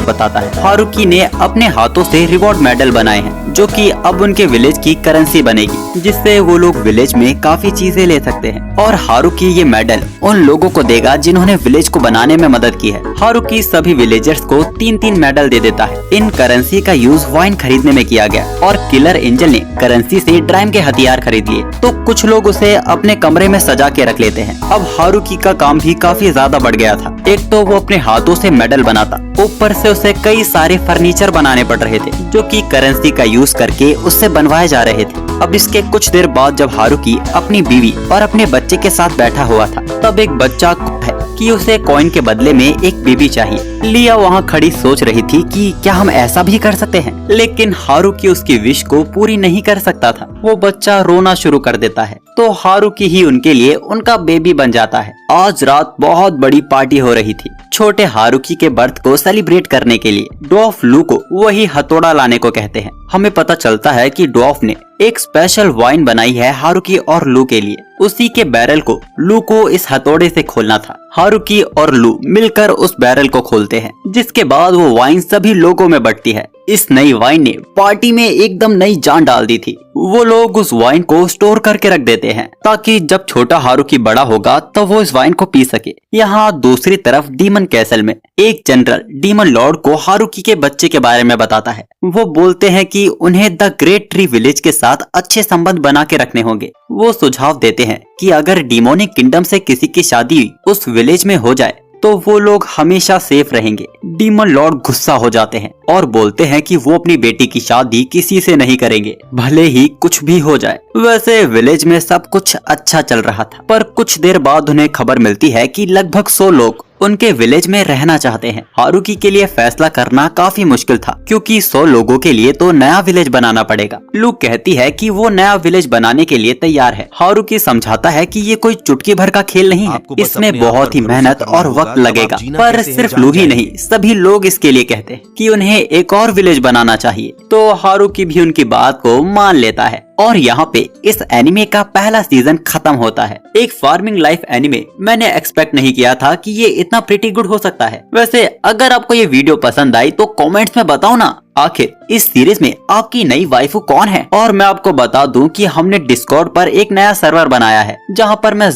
बताता है। हारुकी ने अपने हाथों से रिवॉर्ड मेडल बनाए हैं जो कि अब उनके विलेज की करेंसी बनेगी, जिससे वो लोग विलेज में काफी चीजें ले सकते हैं। और हारुकी ये मेडल उन लोगों को देगा जिन्होंने विलेज को बनाने में मदद की है। हारुकी सभी विलेजर्स को 3-3 मेडल दे देता है। इन करेंसी का यूज वाइन खरीदने में किया गया और किलर एंजल ने करेंसी से ड्राइम के हथियार खरीद लिए, तो कुछ लोग उसे अपने कमरे में सजा के रख लेते हैं। अब हारुकी का काम भी काफी ज्यादा बढ़ गया था। एक तो वो अपने हाथों से मेडल बनाता, ऊपर से उसे कई सारे फर्नीचर बनाने पड़ रहे थे जो कि करेंसी का यूज करके उससे बनवाए जा रहे थे। अब इसके कुछ देर बाद जब हारुकी अपनी बीवी और अपने बच्चे के साथ बैठा हुआ था, तब एक बच्चा है कि उसे कॉइन के बदले में एक बेबी चाहिए। लिया वहाँ खड़ी सोच रही थी कि क्या हम ऐसा भी कर सकते हैं, लेकिन हारुकी उसकी विश को पूरी नहीं कर सकता था। वो बच्चा रोना शुरू कर देता है तो हारुकी ही उनके लिए उनका बेबी बन जाता है। आज रात बहुत बड़ी पार्टी हो रही थी। छोटे हारुकी के बर्थ को सेलिब्रेट करने के लिए डॉफ लू को वही हथौड़ा लाने को कहते हैं। हमें पता चलता है कि डॉफ ने एक स्पेशल वाइन बनाई है हारुकी और लू के लिए। उसी के बैरल को लू को इस हथौड़े से खोलना था। हारुकी और लू मिलकर उस बैरल को खोलते हैं, जिसके बाद वो वाइन सभी लोगों में बंटती है। इस नई वाइन ने पार्टी में एकदम नई जान डाल दी थी। वो लोग उस वाइन को स्टोर करके रख देते हैं ताकि जब छोटा हारुकी बड़ा होगा तब वो इस वाइन को पी सके। यहाँ दूसरी तरफ डीमन कैसल में एक जनरल डीमन लॉर्ड को हारुकी के बच्चे के बारे में बताता है। वो बोलते हैं कि उन्हें द ग्रेट ट्री विलेज के साथ अच्छे संबंध बना के रखने होंगे। वो सुझाव देते हैं कि अगर डिमोनिक किंगडम से किसी की शादी उस विलेज में हो जाए तो वो लोग हमेशा सेफ रहेंगे। डीमन लॉर्ड गुस्सा हो जाते हैं और बोलते हैं कि वो अपनी बेटी की शादी किसी से नहीं करेंगे, भले ही कुछ भी हो जाए। वैसे विलेज में सब कुछ अच्छा चल रहा था, पर कुछ देर बाद उन्हें खबर मिलती है कि लगभग 100 लोग उनके विलेज में रहना चाहते हैं। हारुकी के लिए फैसला करना काफी मुश्किल था क्योंकि 100 लोगों के लिए तो नया विलेज बनाना पड़ेगा। लू कहती है कि वो नया विलेज बनाने के लिए तैयार है। हारुकी समझाता है कि ये कोई चुटकी भर का खेल नहीं है, इसमें बहुत ही मेहनत और वक्त लगेगा। पर सिर्फ लू ही नहीं, सभी लोग इसके लिए कहते हैं कि उन्हें एक और विलेज बनाना चाहिए। तो हारुकी भी उनकी बात को मान लेता है और यहाँ पे इस एनिमे का पहला सीजन खत्म होता है। एक फार्मिंग लाइफ एनिमे मैंने एक्सपेक्ट नहीं किया था कि ये इतना प्रीटी गुड हो सकता है। वैसे अगर आपको ये वीडियो पसंद आई तो कमेंट्स में बताओ ना, आखिर इस सीरीज में आपकी नई वाइफू कौन है। और मैं आपको बता दूं कि हमने डिस्कॉर्ड पर एक नया सर्वर बनाया है जहाँ पर मैं